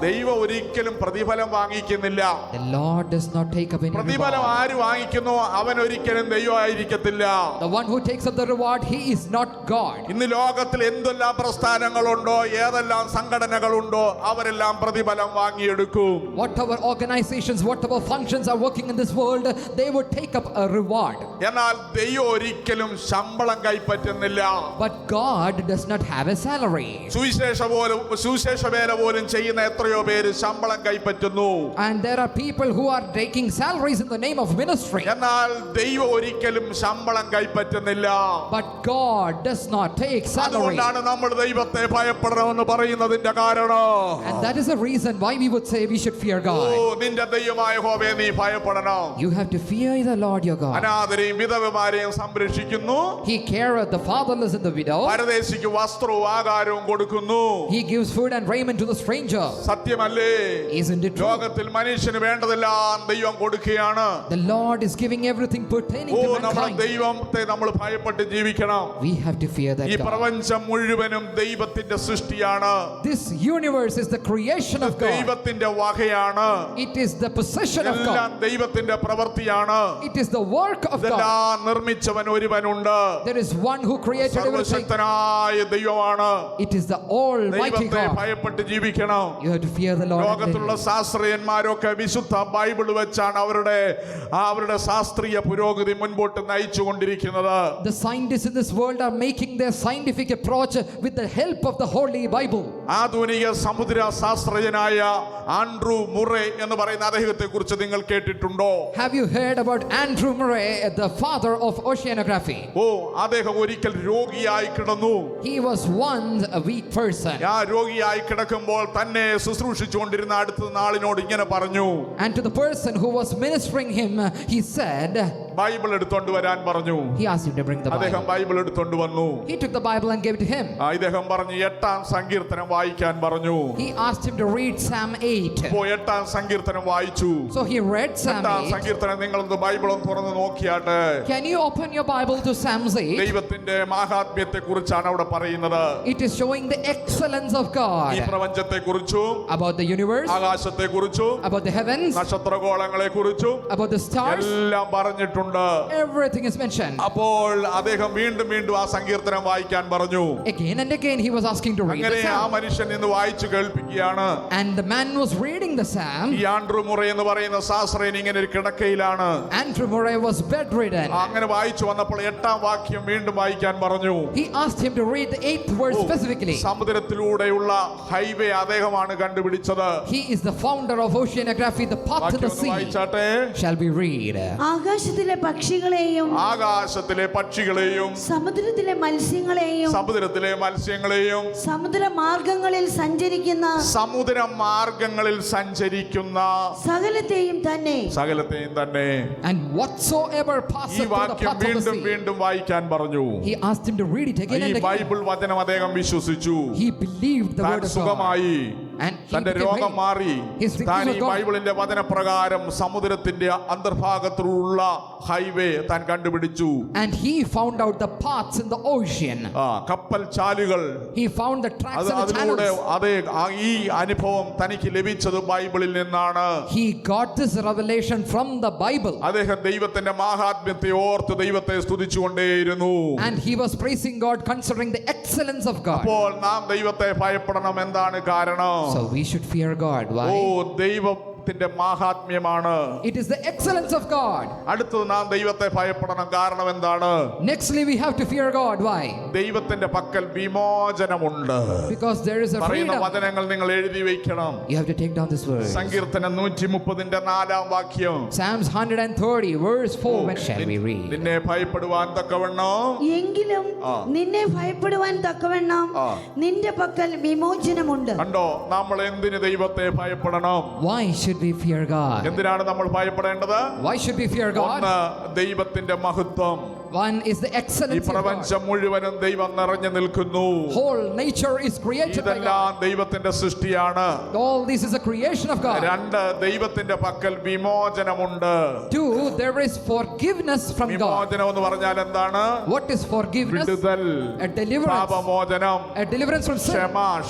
ദൈവം ഒരിക്കലും പ്രതിഫലം വാങ്ങിക്കുന്നില്ല. The Lord does not take up any പ്രതിഫലം reward. ആര് വാങ്ങിക്കുന്നോ അവൻ ഒരിക്കലും ദൈവമായിരിക്കത്തില്ല. The one who takes up the reward, he is not God. ഇന്ന് ലോകത്തിൽ എന്തെല്ലാം പ്രസ്ഥാനങ്ങളുണ്ടോ, ഏതെല്ലാം സംഘടനകളുണ്ടോ, അവരെല്ലാം പ്രതിഫലം വാങ്ങിയെടുക്കും. Whatever organizations, whatever functions are working in this world, they would take up a reward. എന്നാൽ ദൈവം ഒരിക്കലും ശമ്പളം കൈപ്പറ്റുന്നില്ല. But God does not have a salary. സുവിശേഷ വേല പോലും ചെയ്യുന്ന എത്രയോ പേര് ശമ്പളം കൈപ്പറ്റുന്നു. And there are people who are taking salaries in the name of ministry. എന്നാൽ ദൈവം ഒരിക്കലും ശമ്പളം കൈപ്പറ്റുന്നില്ല. But God does not take salary. അതുകൊണ്ടാണ് നമ്മൾ ദൈവത്തെ ഭയപ്പെടണമെന്ന് പറയുന്നതിന്റെ കാരണം. And that is the reason why we would say we should fear God. നിന്റെ ദൈവമായ യഹോവയെ നീ ഭയപ്പെടണം. You have to fear the Lord your God. അനാഥരെയും വിധവമാരെയും സംരക്ഷിക്കുന്നു. He careth the fatherless and the widow. പരദേശിക്ക് വസ്ത്രവും ആഹാരവും കൊടുക്കുന്നു. He gives food and raiment to the stranger. സത്യമല്ലേ? Isn't it true? ലോകത്തിൽ മനുഷ്യന് വേണ്ടതെല്ലാം ദൈവം കൊടുക്കുകയാണ്. The Lord is giving everything pertaining to നമ്മുടെ mankind. ദൈവത്തെ നമ്മൾ ഭയപ്പെട്ട് ജീവിക്കണം. We have to fear that ഈ God. പ്രപഞ്ചം മുഴുവനും ദൈവത്തിന്റെ സൃഷ്ടിയാണ്. This universe is the creation of God. ദൈവത്തിന്റെ വകയാണ്. It is the possession of എല്ലാം God. ദൈവത്തിന്റെ പ്രവൃത്തിയാണ്. It is the work of God. ഇതെല്ലാം നിർമ്മിച്ചവൻ ഒരുവനുണ്ട്. There is one who created everything. സർവശക്തനായ ദൈവമാണ്. It is the Almighty ദൈവത്തെ God. ഭയപ്പെട്ട് ജീവിക്കണം. You have to fear the Lord. ലോകത്തിലുള്ള ശാസ്ത്രീയന്മാരൊക്കെ വിശുദ്ധ ബൈബിൾ വെച്ചാണ് അവരുടെ ശാസ്ത്രീയ പുരോഗതി മുൻപോട്ട് നയിച്ചുകൊണ്ടിരിക്കുന്നത്. The scientists in this world are making their scientific approach with the help of the Holy Bible. ആധുനിക സമുദ്ര ശാസ്ത്രജ്ഞനായ ആൻഡ്രൂ മുറെ എന്ന് പറയുന്ന അദ്ദേഹത്തെ കുറിച്ച് നിങ്ങൾ കേട്ടിട്ടുണ്ടോ? Have you heard about Andrew Murray, the father of oceanography? അദ്ദേഹം ഒരിക്കൽ രോഗിയായി കിടന്നു. He was once a weak person. രോഗിയായി കിടക്കുമ്പോൾ തന്നെ ശുശ്രൂഷിച്ചുകൊണ്ടിരുന്ന അടുത്ത നാളിനോട് ഇങ്ങനെ പറഞ്ഞു. And to the person who was ministering him, he said, Bible എടുത്തോണ്ട് വരാൻ പറഞ്ഞു. he asked him to bring the അദ്ദേഹം Bible. ബൈബിൾ എടുത്തോണ്ട് വന്നു. He took the Bible and gave it to him. ഇദ്ദേഹം പറഞ്ഞു 8-ാം സങ്കീർത്തനം വായിക്കാൻ പറഞ്ഞു. He asked him to read Psalm 8. 8-ാം സങ്കീർത്തനം വായിച്ചു. So he read Psalm 8-ാം 8. സങ്കീർത്തനം നിങ്ങളൊന്ന് ബൈബിൾ ഒന്ന് തുറന്ന് നോക്കിയാട്ടെ. Can you open your Bible to Psalms 8? ദൈവത്തിന്റെ മഹാത്മ്യത്തെ കുറിച്ചാണ് അവിടെ പറയുന്നത്. It is showing the excellence of ഈ God. പ്രപഞ്ചത്തെ കുറിച്ചും About the universe, ആകാശത്തെ കുറിച്ചും about the heavens, നക്ഷത്രഗോളങ്ങളെ കുറിച്ചും about the stars. എല്ലാം പറഞ്ഞിട്ടുണ്ട്. Everything is mentioned. അപ്പോൾ അദ്ദേഹം വീണ്ടും ആ സങ്കീർത്തനം വായിക്കാൻ പറഞ്ഞു. Again and again he was asking to read അങ്ങനെ the ആ Psalm. മനുഷ്യൻ ഇന്ന് വായിച്ചു കേൾപ്പിക്കുകയാണ്. And the man was reading the Psalm. ഈ ആൻഡ്രൂ മുറെ എന്ന് പറയുന്ന ശാസ്ത്രജ്ഞൻ ഇങ്ങനെ ഒരു കിടക്കയിലാണ്. Andrew Murray was bedridden. അങ്ങനെ വായിച്ചു വന്നപ്പോൾ 8-ാം വാക്യം വീണ്ടും വായിക്കാൻ പറഞ്ഞു. He asked him to read the 8th verse specifically. സമുദ്രത്തിലൂടെയുള്ള ഹൈവേ അദ്ദേഹമാണ് കണ്ടുപിടിച്ചത്. He is the founder of oceanography, the path to the sea. വായിച്ചാട്ടെ. Shall we read? ആകാശത്തിലെ പക്ഷികളെയും ആകാശത്തിലെ പക്ഷികളെയും സമുദ്രത്തിലെ മത്സ്യങ്ങളെയും സമുദ്രമാർഗങ്ങളിൽ സഞ്ചരിക്കുന്ന സകലത്തെയും തന്നെ And whatsoever ഈ passeth through the വാക്യം path of the വീണ്ടും sea. വീണ്ടും വായിക്കാൻ പറഞ്ഞു. He asked him to read it again ഈ and again. ബൈബിൾ വചനം അദ്ദേഹം വിശ്വസിച്ചു. He believed the താൻ word of God. സുഖമായി. And he തന്റെ became രോഗം well. മാറി. His sickness താൻ was ഈ gone. ബൈബിളിന്റെ വചനപ്രകാരം സമുദ്രത്തിന്റെ അന്തർഭാഗത്തിലുള്ള ഹൈവേ താൻ കണ്ടുപിടിച്ചു. And he found out the paths in the ocean. കപ്പൽ ചാലുകൾ, He found the tracks and the അതിലൂടെ channels. അതേ ഈ അനുഭവം തനിക്ക് ലഭിച്ചത് ബൈബിളിൽ നിന്നാണ്. He got this revelation from the Bible. അദ്ദേഹം ദൈവത്തിന്റെ മാഹാത്മ്യത്തെ ഓർത്ത് ദൈവത്തെ സ്തുതിച്ചുകൊണ്ടേയിരുന്നു. And he was praising God, considering the excellence of God. അപ്പോൾ നാം ദൈവത്തെ ഭയപ്പെടണം. എന്താണ് കാരണം? So we should fear God. Oh, Why? ദൈവത്തിന്റെ മാഹാത്മ്യമാണ്. It is the excellence of God. അടുത്തത് നാം ദൈവത്തെ ഭയപ്പെടണം. കാരണം എന്താണ്? Nextly, we have to fear God. Why? ദൈവത്തിന്റെ പക്കൽ വിമോചനമുണ്ട്. Because there is a പറയുന്ന freedom. വചനങ്ങൾ നിങ്ങൾ എഴുതി വെക്കണം. You have to take down this verse. സങ്കീർത്തനം 130ന്റെ 4-ാം വാക്യം. Psalms 130, verse 4. When shall we read? നിന്നെ ഭയപ്പെടുവാൻ തക്കവണ്ണം എങ്കിലും നിന്നെ ഭയപ്പെടുവാൻ തക്കവണ്ണം നിന്റെ പക്കൽ വിമോചനമുണ്ട്. കണ്ടോ, നമ്മൾ എന്തിന് ദൈവത്തെ ഭയപ്പെടണം? Why should we fear God? എന്തിനാണ് നമ്മൾ ഭയപ്പെടേണ്ടത്? Why should we fear God? ഒന്ന്, ദൈവത്തിന്റെ മഹത്വം. One is the ഈ excellence of God. പ്രപഞ്ചം മുഴുവനും ദൈവം നിറഞ്ഞു നിൽക്കുന്നു. Whole nature is created by God. ഇതെല്ലാം ദൈവത്തിന്റെ സൃഷ്ടിയാണ്. All this is a creation of God. രണ്ട്, ദൈവത്തിന്റെ പക്കൽ വിമോചനമുണ്ട്. Two, there is forgiveness from God. വിമോചനം എന്ന് പറഞ്ഞാൽ എന്താണ്? What is forgiveness? വിടുതൽ, A deliverance. പാപമോചനം, A deliverance from sin.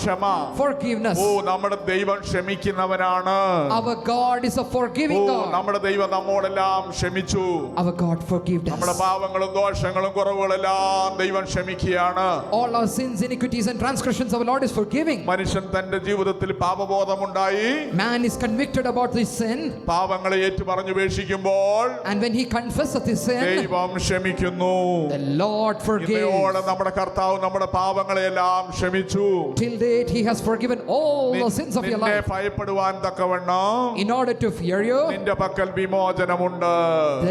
ക്ഷമ. Forgiveness. ഓ, നമ്മുടെ ദൈവം ക്ഷമിക്കുന്നവനാണ്. Our God is a oh, forgiving God. നമ്മുടെ ദൈവം നമ്മോടെല്ലാം ക്ഷമിച്ചു. Our God forgived നമ്മുടെ us. പാപങ്ങളും ദോഷങ്ങളും കുറവുകളെല്ലാം ദൈവം ക്ഷമിക്കുകയാണ്. All our sins, iniquities and transgressions our Lord is forgiving. മനുഷ്യൻ തന്റെ ജീവിതത്തിൽ പാപബോധമുണ്ടായി Man is convicted about his sin, പാപങ്ങളെ ഏറ്റുപറഞ്ഞുപേക്ഷിക്കുമ്പോൾ and when he confesseth his sin, ദൈവം ക്ഷമിക്കുന്നു. the Lord forgives. ഇന്നയോടെ നമ്മുടെ കർത്താവ് നമ്മുടെ പാപങ്ങളെല്ലാം ക്ഷമിച്ചു. Till date he has forgiven all the sins of your നിന്നെ life. ഭയപ്പെടുവാൻ തക്കവണ്ണം In order to fear you, നിന്റെ പക്കൽ വിമോചനമുണ്ട്.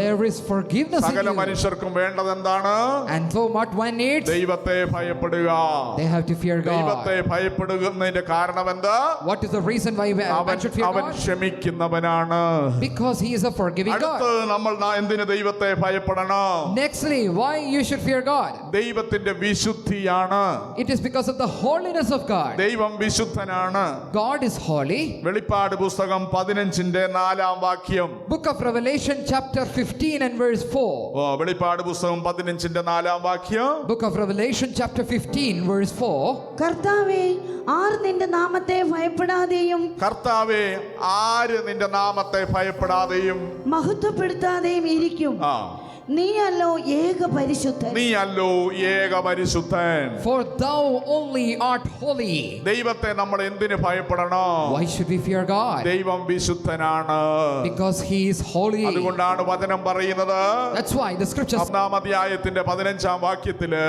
there is forgiveness in സകല you. മനുഷ്യർക്കും വേണ്ടത് എന്താണ്? And so what one needs, ദൈവത്തെ ഭയപ്പെടുക. they have to fear ദൈവത്തെ God. ഭയപ്പെടുന്നതിന്റെ കാരണം എന്താ? What is the reason why man should fear അവൻ God? ക്ഷമിക്കുന്നവനാണ്. Because he is a forgiving അടുത്ത് God. നമ്മൾ എന്തിന് ദൈവത്തെ ഭയപ്പെടണം? Nextly, why you should fear God? ദൈവത്തിന്റെ വിശുദ്ധിയാണ്. It is because of the holiness of God. ദൈവം വിശുദ്ധനാണ്. God is holy. വെളിപ്പാട് പുസ്തകം 15ന്റെ 4-ാം വാക്യം. Book of Revelation chapter 15 and verse 4. വെളിപ്പാട് പുസ്തകം 15ന്റെ 4-ാം വാക്യം. Book of Revelation chapter 15 verse 4. കർത്താവേ, ആർ നിന്റെ നാമത്തെ ഭയപ്പെടാതെയും കർത്താവേ, ആര് നിന്റെ നാമത്തെ ഭയപ്പെടാതെയും മഹത്വപ്പെടുത്താതെയും ഇരിക്കും? നീയല്ലോ ഏക പരിശുദ്ധൻ. നീയല്ലോ ഏക പരിശുദ്ധൻ. For thou only art holy. ദൈവത്തെ നമ്മൾ എന്തിനു ഭയപ്പെടണം? Why should we fear God? ദൈവം വിശുദ്ധനാണ്. Because he is holy. അതുകൊണ്ടാണ് വചനം പറയുന്നത്. That's why the scriptures 1-ാം അധ്യായത്തിന്റെ 15-ാം വാക്യത്തില്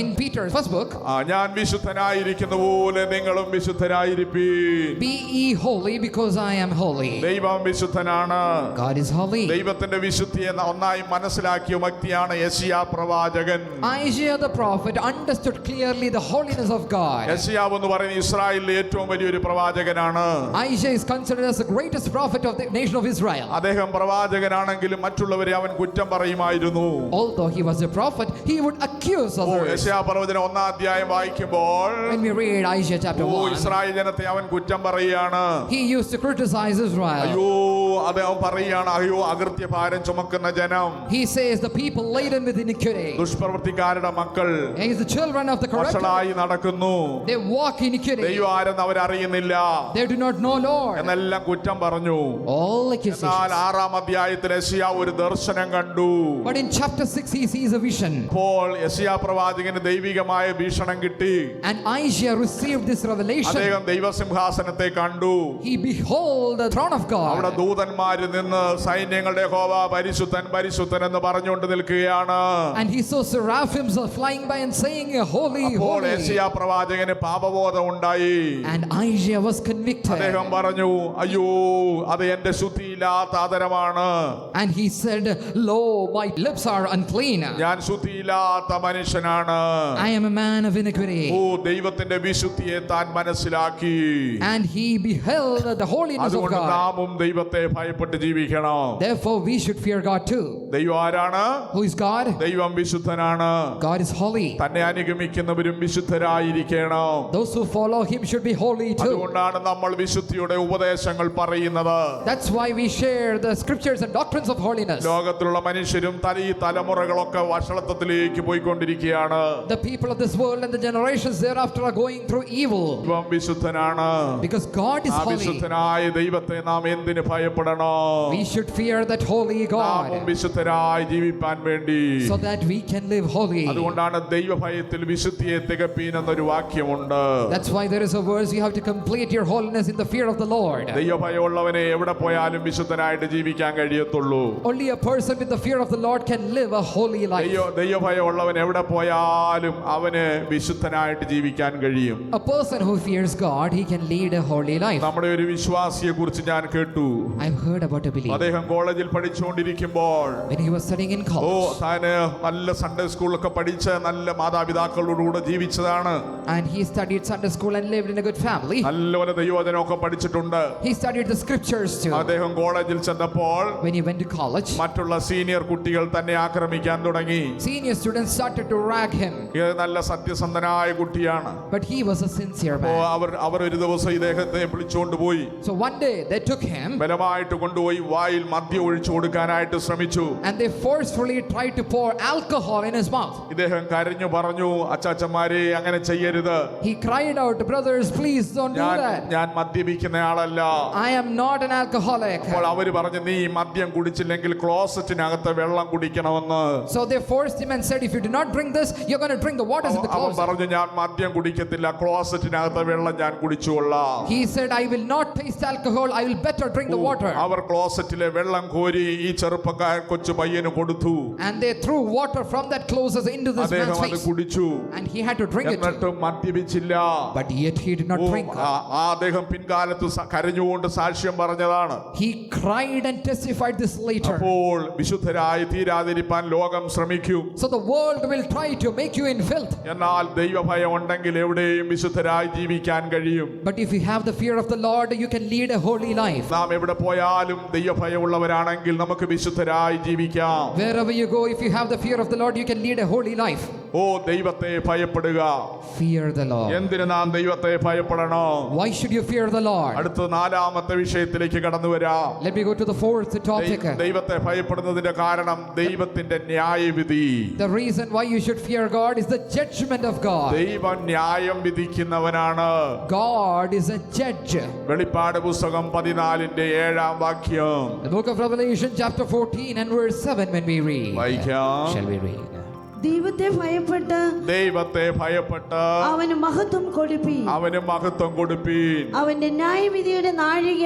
in Peter's first book, ഞാൻ വിശുദ്ധനായിരിക്കുന്ന പോലെ നിങ്ങളും വിശുദ്ധരായിരിപ്പീൻ. be ye holy because I am holy. ദൈവം വിശുദ്ധനാണ്. God is holy. ദൈവത്തിന്റെ വിശുദ്ധിയെ ഒന്നായി മനസ്സിലാക്കിയ വ്യക്തിയാണ് യെശയ്യാ പ്രവാചകൻ. Isaiah the prophet understood clearly the holiness of God. യെശയ്യാവ് എന്ന് പറയുന്ന ഇസ്രായേലിലെ ഏറ്റവും വലിയൊരു പ്രവാചകനാണ്. Isaiah is considered as the greatest prophet of the nation of Israel. അദ്ദേഹം പ്രവാചകനാണെങ്കിലും മറ്റുള്ളവരെ അവൻ കുറ്റം പറയുമായിരുന്നു. Although he was a prophet, he would accuse others. യെശയ്യാ പ്രവചനം 1-ാം അധ്യായം വായിക്കുമ്പോൾ When we read Isaiah chapter 1, Israel ജനത്തെ അവൻ കുറ്റം പറയുകയാണ്. he used to criticize Israel. അയ്യോ, അദ്ദേഹം പറയുകയാണ്, അയ്യോ അകൃത്യഭാരം ചുമക്കുന്ന ജനം, He says the people laden with iniquity. ദുഷ്പ്രവൃത്തിക്കാരുടെ മക്കൾ He is the children of the corrupt. വഷളായി നടക്കുന്നു. They walk iniquity. ദൈവം ആരെന്ന് അവരറിയുന്നില്ല They do not know Lord. എന്നെല്ലാം കുറ്റം പറഞ്ഞു. All എന്നാൽ accusations. 6-ാം അധ്യായത്തിൽ യെശയ്യാ ഒരു ദർശനം കണ്ടു. But in chapter 6 he sees a vision. അപ്പോൾ യെശയ്യാ പ്രവാചകന് ദൈവികമായ വീക്ഷണം കിട്ടി. And Isaiah received this revelation. അദ്ദേഹം ദൈവസിംഹാസനത്തെ കണ്ടു. He behold the throne of അവിടെ God. ദൂതന്മാര് നിന്ന് സൈന്യങ്ങളുടെ യഹോവ പരിശുദ്ധൻ പരിശുദ്ധൻ എന്ന് പറഞ്ഞുകൊണ്ട് നിൽക്കുകയാണ്. And he saw seraphims flying by and saying, holy, അപ്പോൾ holy. യെശയ്യാ പ്രവാചകന് പാപബോധം ഉണ്ടായി. And Isaiah was convicted. അദ്ദേഹം പറഞ്ഞു, അയ്യോ അത് എന്റെ ശുദ്ധിയില്ലായ്മ ശുദ്ധിയില്ലാത്ത ആദരമാണ്. And he said, lo, my lips are unclean. ഞാൻ ശുദ്ധിയില്ലാത്ത മനുഷ്യനാണ്. I am a man of iniquity. ഓ, ദൈവത്തിന്റെ വിശുദ്ധിയെ താൻ മനസ്സിലാക്കി. And he beheld the holiness of അതുകൊണ്ട് God. നാമും ദൈവത്തെ ഭയപ്പെട്ട് ജീവിക്കണം. Therefore we should fear God too. ദൈവം ആരാണ്? Who is God? ദൈവം വിശുദ്ധനാണ്. God is holy. തന്നെ അനുഗമിക്കുന്നവരും വിശുദ്ധരായിരിക്കണം. Those who follow him should be holy too. അതുകൊണ്ടാണ് നമ്മൾ വിശുദ്ധിയുടെ ഉപദേശങ്ങൾ പറയുന്നത്. That's why we share the scriptures and doctrines of holiness. ലോകത്തിലുള്ള മനുഷ്യരും ഈ തലമുറകളൊക്കെ വഷളത്വത്തിലേക്ക് പോയിക്കൊണ്ടിരിക്കുകയാണ്. The people of this world and the generations thereafter are going through evil. ദൈവം വിശുദ്ധനാണ്. Because God is ആ holy. വിശുദ്ധനായ ദൈവത്തെ നാം എന്തിനു ഭയപ്പെടണം? We should fear that holy നാമും God വിശുദ്ധരായി ജീവിപ്പാൻ വേണ്ടി. so that we can live holy. അതുകൊണ്ടാണ് ദൈവഭയത്തിൽ വിശുദ്ധിയെ തികപ്പീൻ എന്നൊരു വാക്യമുണ്ട്. That's why there is a verse, you have to complete your holiness in the fear of the Lord. ദൈവഭയമുള്ളവനെ എവിടെ പോയാലും വിശുദ്ധനായിട്ട് ജീവിക്കാൻ കഴിയത്തുള്ളൂ. Only a person with the fear of the Lord can live a holy life. ദൈവഭയമുള്ളവൻ എവിടെ പോയാലും അവന് വിശുദ്ധനായിട്ട് ജീവിക്കാൻ കഴിയും. A person who fears God, he can lead a holy life. നമ്മുടെ ഒരു വിശ്വാസിയെ കുറിച്ച് ഞാൻ കേട്ടു. I've heard about a believer. അദ്ദേഹം കോളേജിൽ പഠിച്ചുകൊണ്ടിരിക്കുമ്പോൾ When he was studying in college, താന് നല്ല സൺഡേ സ്കൂളൊക്കെ പഠിച്ച് നല്ല മാതാപിതാക്കളോടുകൂടെ ജീവിച്ചതാണ്. and he studied Sunday school and lived in a good family. നല്ലപോലെ ദൈവവചനമൊക്കെ പഠിച്ചിട്ടുണ്ട്. He studied the scriptures too. അദ്ദേഹം കോളേജിൽ ചെന്നപ്പോൾ When he went to college, മറ്റുള്ള സീനിയർ കുട്ടികൾ തന്നെ ആക്രമിക്കാൻ തുടങ്ങി. senior students started to rag him. ഇത് നല്ല സത്യസന്ധനായ കുട്ടിയാണ്. But he was a sincere man. അവർ ഒരു ദിവസം ഇദ്ദേഹത്തെ വിളിച്ചുകൊണ്ട് പോയി. So one day they took him ബലമായിട്ട് കൊണ്ടുപോയി വായിൽ മദ്യം ഒഴിച്ചു കൊടുക്കാനായിട്ട് ശ്രമിച്ചു. and they forcefully tried to pour alcohol in his mouth. ഇദ്ദേഹം കരഞ്ഞു പറഞ്ഞു, അച്ചാച്ചന്മാരെ അങ്ങനെ ചെയ്യരുത്. He cried out, brothers, please don't do that. ഞാൻ മദ്യപിക്കുന്ന ആളല്ല. I am not an alcoholic. അപ്പോൾ അവര് പറഞ്ഞു, നീ മദ്യം കുടിച്ചില്ലെങ്കിൽ ക്ലോസറ്റിനകത്ത് വെള്ളം കുടിക്കണമെന്ന്. So they forced him and said, if you do not drink this, you're going to drink the waters in the അവൻ closet. പറഞ്ഞു, ഞാൻ മദ്യം കുടിക്കത്തില്ല, ക്ലോസറ്റിനകത്ത് വെള്ളം ഞാൻ കുടിച്ചുകൊള്ളാം. He said, I will not taste alcohol, I will better drink the water. അവർ ക്ലോസറ്റിലെ വെള്ളം കോരി ഈ ചെറുപ്പക്കാരൻ കൊച്ചു പയ്യന് കൊടുത്തു. And they threw water from that closet into this അദ്ദേഹം man's അത് face. കുടിച്ചു. And he had to drink it. എന്നിട്ടും മദ്യപിച്ചില്ല. But yet he did not drink. അദ്ദേഹം പിൻകാലത്ത് കരഞ്ഞുകൊണ്ട് സാക്ഷ്യം പറഞ്ഞതാണ്. He cried and testified this later. അപ്പോൾ വിശുദ്ധരായി തീരാതിരിപ്പാൻ ലോകം ശ്രമിക്കും. So the world will try to make you in filth. എന്നാൽ ദൈവഭയം ഉണ്ടെങ്കിൽ എവിടെയും വിശുദ്ധരായി ജീവിക്കാൻ കഴിയും. But if you have the fear of the Lord, you can lead a holy life. നാം എവിടെ പോയാലും ദൈവഭയമുള്ളവരാണെങ്കിൽ നമുക്ക് വിശുദ്ധരായി ജീവിക്കാം. Wherever you go, if you have the fear of the Lord, you can lead a holy life. ഓ, ദൈവത്തെ ഭയപ്പെടുക. Fear the Lord. എന്തിന് നാം ദൈവത്തെ ഭയപ്പെടണം? Why should you fear the Lord? അടുത്ത നാലാമത്തെ വിഷയത്തിലേക്ക് കടന്നു വരാം. Let me go to the fourth topic. ദൈവത്തെ ഭയപ്പെടുന്നതിന്റെ കാരണം ദൈവത്തിന്റെ ന്യായവിധി. The reason why you should fear God is the judgment of God. ദൈവം ന്യായം വിധിക്കുന്നവനാണ്. God is a judge. വെളിപ്പാട് പുസ്തകം 14:7 വാക്യം. The book of Revelation chapter 14 and verse 7 when we read. വായിക്കാം. Shall we read? ദൈവത്തെ ഭയപ്പെട്ട് അവന് മഹത്വം കൊടുപ്പീൻ. അവന് മഹത്വം കൊടുപ്പീൻ. അവന്റെ ന്യായവിധിയുടെ നാഴിക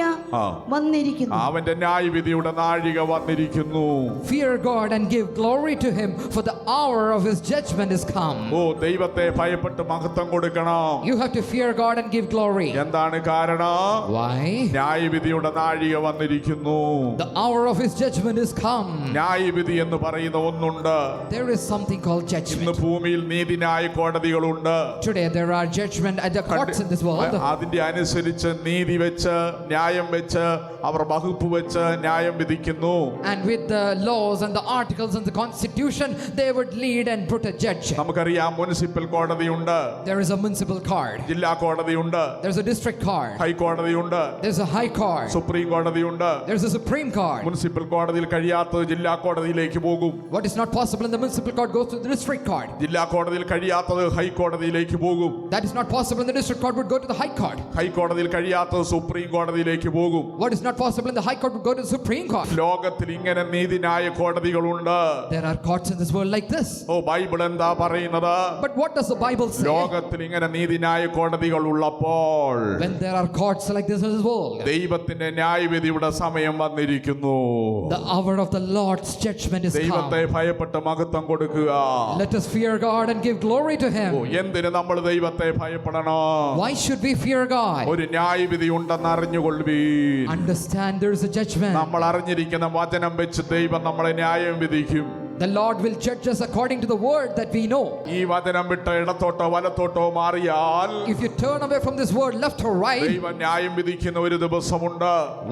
വന്നിരിക്കുന്നു. അവന്റെ ന്യായവിധിയുടെ നാഴിക വന്നിരിക്കുന്നു. Fear God and give glory to him, for the hour of his judgment is come. ഓ, ദൈവത്തെ ഭയപ്പെട്ട് മഹത്വം കൊടുക്കണം. You have to fear God and give glory. എന്താണ് കാരണം? Why? ന്യായവിധിയുടെ നാഴിക വന്നിരിക്കുന്നു. The hour of his judgment is come. ന്യായവിധി എന്ന് പറയുന്ന ഒന്നുണ്ട്. There is something called ഇന്ന് judgment. ഭൂമിയിൽ നീതിന്യായ കോടതികളുണ്ട്. Today there are judgment at the courts in this world. അതിന്റെ അനുസരിച്ച് നീതി വെച്ച് ന്യായം വെച്ച് അവർ വകുപ്പ് വെച്ച് ന്യായം വിധിക്കുന്നു. And with the laws and the articles and the constitution, they would lead and put a judge. നമുക്കറിയാം, മുനിസിപ്പൽ കോടതിയുണ്ട്. There is a municipal court. ജില്ലാ കോടതിയുണ്ട്. There's a district court. ഹൈക്കോടതിയുണ്ട്. There's a high court. Supreme കോടതിയുണ്ട്. There's a supreme court. Municipal കോടതിയിൽ കഴിയാത്തത് ജില്ലാ കോടതിയിലേക്ക് പോകും. What is not possible in the municipal court goes to the district court. ജില്ലാ കോടതിയിൽ കഴിയാത്തത് ഹൈക്കോടതിയിലേക്ക് പോകും. That is not possible in the district court would go to the high court. ഹൈക്കോടതിയിൽ കഴിയാത്തത് സുപ്രീം കോടതിയിലേക്ക് പോകും. What is not possible in the high court would go to the supreme court. ലോകത്തിൽ ഇങ്ങനെ നീതിന്യായ കോടതികളുണ്ട്. There are courts in this world like this. ഓ, Bible എന്താ പറയുന്നത്? But what does the Bible say? ലോകത്തിൽ ഇങ്ങനെ നീതിന്യായ കോടതികൾ ഉള്ളപ്പോൾ When there are courts like this in this world, ദൈവത്തിന്റെ ന്യായവിധിയുടെ സമയം വന്നിരിക്കുന്നു. the hour of the Lord's judgment is ദൈവത്തെ come. ഭയപ്പെട്ട് മഹത്വം കൊടുക്കുക. Let us fear God and give glory to Him. എന്തിന് നമ്മൾ ദൈവത്തെ ഭയപ്പെടണം? Why should we fear God? ഒരു ന്യായവിധി ഉണ്ടെന്ന് അറിഞ്ഞുകൊള്ളുവീൻ. Understand there is a judgment. നമ്മൾ അറിഞ്ഞിരിക്കുന്ന വചനം വെച്ച് ദൈവം നമ്മളെ ന്യായം വിധിക്കും. The Lord will judge us according to the word that we know. ഈ വചനം വിട്ട് ഇടത്തോട്ടോ വലത്തോട്ടോ മാറിയാൽ If you turn away from this word left or right, ദൈവം ന്യായം വിധിക്കുന്ന ഒരു ദിവസമുണ്ട്.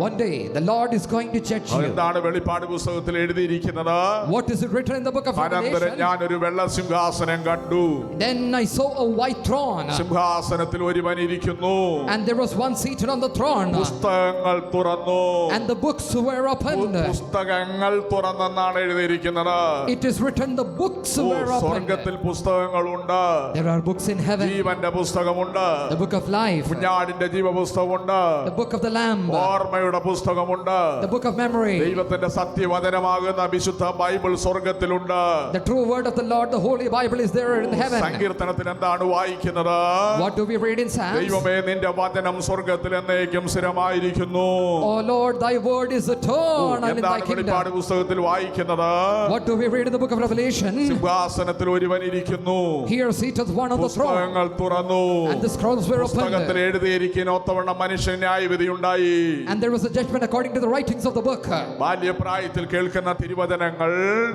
one day the Lord is going to judge you. എന്താണ് വെളിപ്പാട് പുസ്തകത്തിൽ എഴുതിയിരിക്കുന്നത്? What is it written in the book of അനന്തരം Revelation? ഞാൻ ഒരു വെള്ള സിംഹാസനം കണ്ടു. Then I saw a white throne, സിംഹാസനത്തിൽ ഒരുവൻ ഇരിക്കുന്നു. and there was one seated on the throne, പുസ്തകങ്ങൾ തുറന്നു. and the books were opened. പുസ്തകങ്ങൾ തുറന്നെന്നാണ് എഴുതിയിരിക്കുന്നത്. It is written the books were opened. സ്വർഗ്ഗത്തിൽ പുസ്തകങ്ങളുണ്ട്. There are books in heaven. ജീവന്റെ പുസ്തകമുണ്ട്. The book of life, കുഞ്ഞാടിന്റെ ജീവപുസ്തകമുണ്ട്. the book of the lamb, ഓർമ്മയുടെ പുസ്തകമുണ്ട്. the book of memory. ദൈവത്തിന്റെ സത്യവചനമാകുന്ന വിശുദ്ധ Bible സ്വർഗ്ഗത്തിലുണ്ട്. The true word of the Lord, the holy Bible, is there in heaven. സങ്കീർത്തനത്തിൽ എന്താണ് വായിക്കുന്നത്? What do we read in Psalms? ദൈവമേ നിന്റെ വചനം സ്വർഗ്ഗത്തിൽ എന്നേക്കും സ്ഥിരമായിരിക്കുന്നു. Oh Lord, thy word is eternal in thy എന്താണ് kingdom. വെളിപ്പാട് പുസ്തകത്തിൽ വായിക്കുന്നത്? What do we read in the book of Revelation? സിംഹാസനത്തിൽ ഒരുവൻ ഇരിക്കുന്നു. Here seateth one on the throne, പുസ്തകങ്ങൾ തുറന്നു. and the scrolls were പുസ്തകത്തിൽ opened, എഴുതിയിരിക്കുന്ന ഒത്തവണ്ണം മനുഷ്യൻ ന്യായവിധി ഉണ്ടായി. and there was a judgment according to the writings of the book. ബാല്യപ്രായത്തിൽ കേൾക്കുന്ന തിരുവചനങ്ങൾ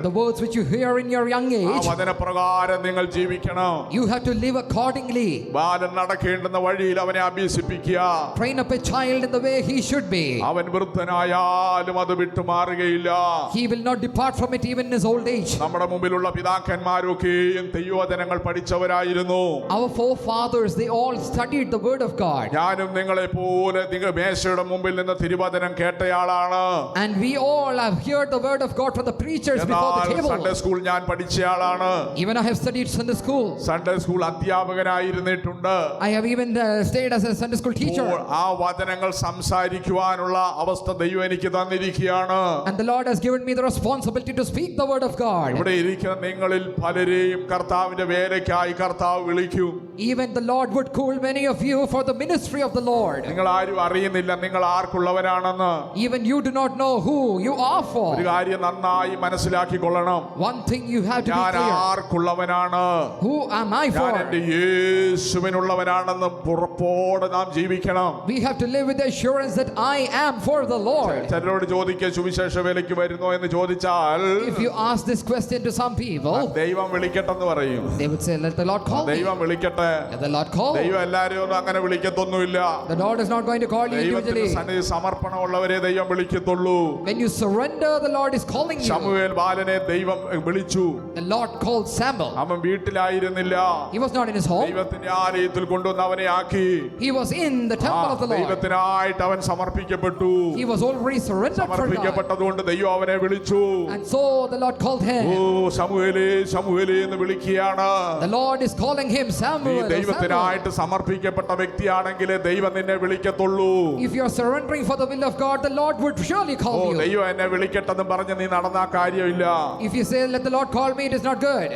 The words which you hear in your young ആ age, വചനപ്രകാരം നിങ്ങൾ ജീവിക്കണം. you have to live accordingly. ബാലൻ നടക്കേണ്ടുന്ന വഴിയിൽ അവനെ അഭ്യസിപ്പിക്കുക. Train up a child in the way he should be. അവൻ വൃദ്ധനായാലും അത് വിട്ടുമാറുകയില്ല. He will not depart from it even in his old age. നമ്മുടെ മുമ്പിലുള്ള പിതാക്കന്മാരൊക്കെയും ദൈവവചനങ്ങൾ പഠിച്ചവരായിരുന്നു. Our forefathers, they all studied the word of God. ഞാനും നിങ്ങളെ പോലെ നിങ്ങൾ മേശയുടെ മുമ്പിൽ നിന്ന് തിരുവചനം കേട്ടയാളാണ്. And we all have heard the word of God from the preachers before the എന്നാൽ സൺഡേ table. സ്കൂൾ ഞാൻ പഠിച്ചയാളാണ്. Even I have studied Sunday school. Sunday school അധ്യാപകനായിരുന്നിട്ടുണ്ട്. I have even stayed as a Sunday school teacher. ആ വചനങ്ങൾ സംസാരിക്കുവാനുള്ള അവസ്ഥ ദൈവം എനിക്ക് തന്നിരിക്കുകയാണ്. And the Lord has given me the responsibility to speak the word of God. ഇവിടെ ഇരിക്കുന്ന നിങ്ങളിൽ പലരെയും കർത്താവിന്റെ വേലയ്ക്കായി കർത്താവ് വിളിക്കും. Even the Lord would call many of you for the ministry of the Lord. നിങ്ങൾ ആരും അറിയുന്നില്ല നിങ്ങൾ ആർക്കുള്ളവരാണെന്ന്. Even you do not know who you are ഒരു for. കാര്യം നന്നായി മനസ്സിലാക്കിക്കൊള്ളണം. One thing you have to be ഞാൻ clear. ആർക്കുള്ളവനാണ്? Who am I ഞാൻ എന്റെ for? യേശുവിനുള്ളവനാണെന്ന് പുറപ്പോടെ നാം ജീവിക്കണം. We have to live with the assurance that I am for the Lord. ചിലരോട് ചോദിക്കുക സുവിശേഷ വേലയ്ക്ക് വരുന്നോ എന്ന് ചോദിച്ചാൽ If you ask this question to some people, ദൈവം വിളിക്കട്ടെന്ന് പറയും. they would say, let the Lord call me. ദൈവം വിളിക്കട്ടെ. Let the Lord call. ദൈവം എല്ലാരെയും ഒന്നും അങ്ങനെ വിളിക്കത്തൊന്നുമില്ല. The Lord is not going to call you ദൈവത്തിന് individually. സന്നിധി സമർപ്പണമുള്ളവരെ ദൈവം വിളിക്കത്തുള്ളൂ. When you surrender, the Lord is calling you. ശമൂവേൽ ബാലനെ ദൈവം വിളിച്ചു. The Lord called Samuel. അവൻ വീട്ടിലായിരുന്നില്ല. He was not in his home. ദൈവത്തിന്റെ ആലയത്തിൽ കൊണ്ടുവന്ന് അവനെ ആക്കി. He was in the temple of the Lord. ദൈവത്തിനായിട്ട് അവൻ സമർപ്പിക്കപ്പെട്ടു. He was already surrendered for God. സമർപ്പിക്കപ്പെട്ടതുകൊണ്ട് ദൈവം അവനെ വിളിച്ചു. And so the Lord called oh him. ശമൂവേലേ ശമൂവേലേ എന്ന് വിളിക്കുകയാണ്. The Lord is calling him നീ Samuel. Samuel. ദൈവത്തിനായിട്ട് സമർപ്പിക്കപ്പെട്ട വ്യക്തിയാണെങ്കിലേ ദൈവം നിന്നെ വിളിക്കത്തുള്ളൂ. If you are surrendering for the will of God, the Lord would surely oh call you. ദൈവം എന്നെ വിളിക്കട്ടെന്നും പറഞ്ഞ് നീ നടന്നാ കാര്യമില്ല. If you say, let the Lord call me, it is not good.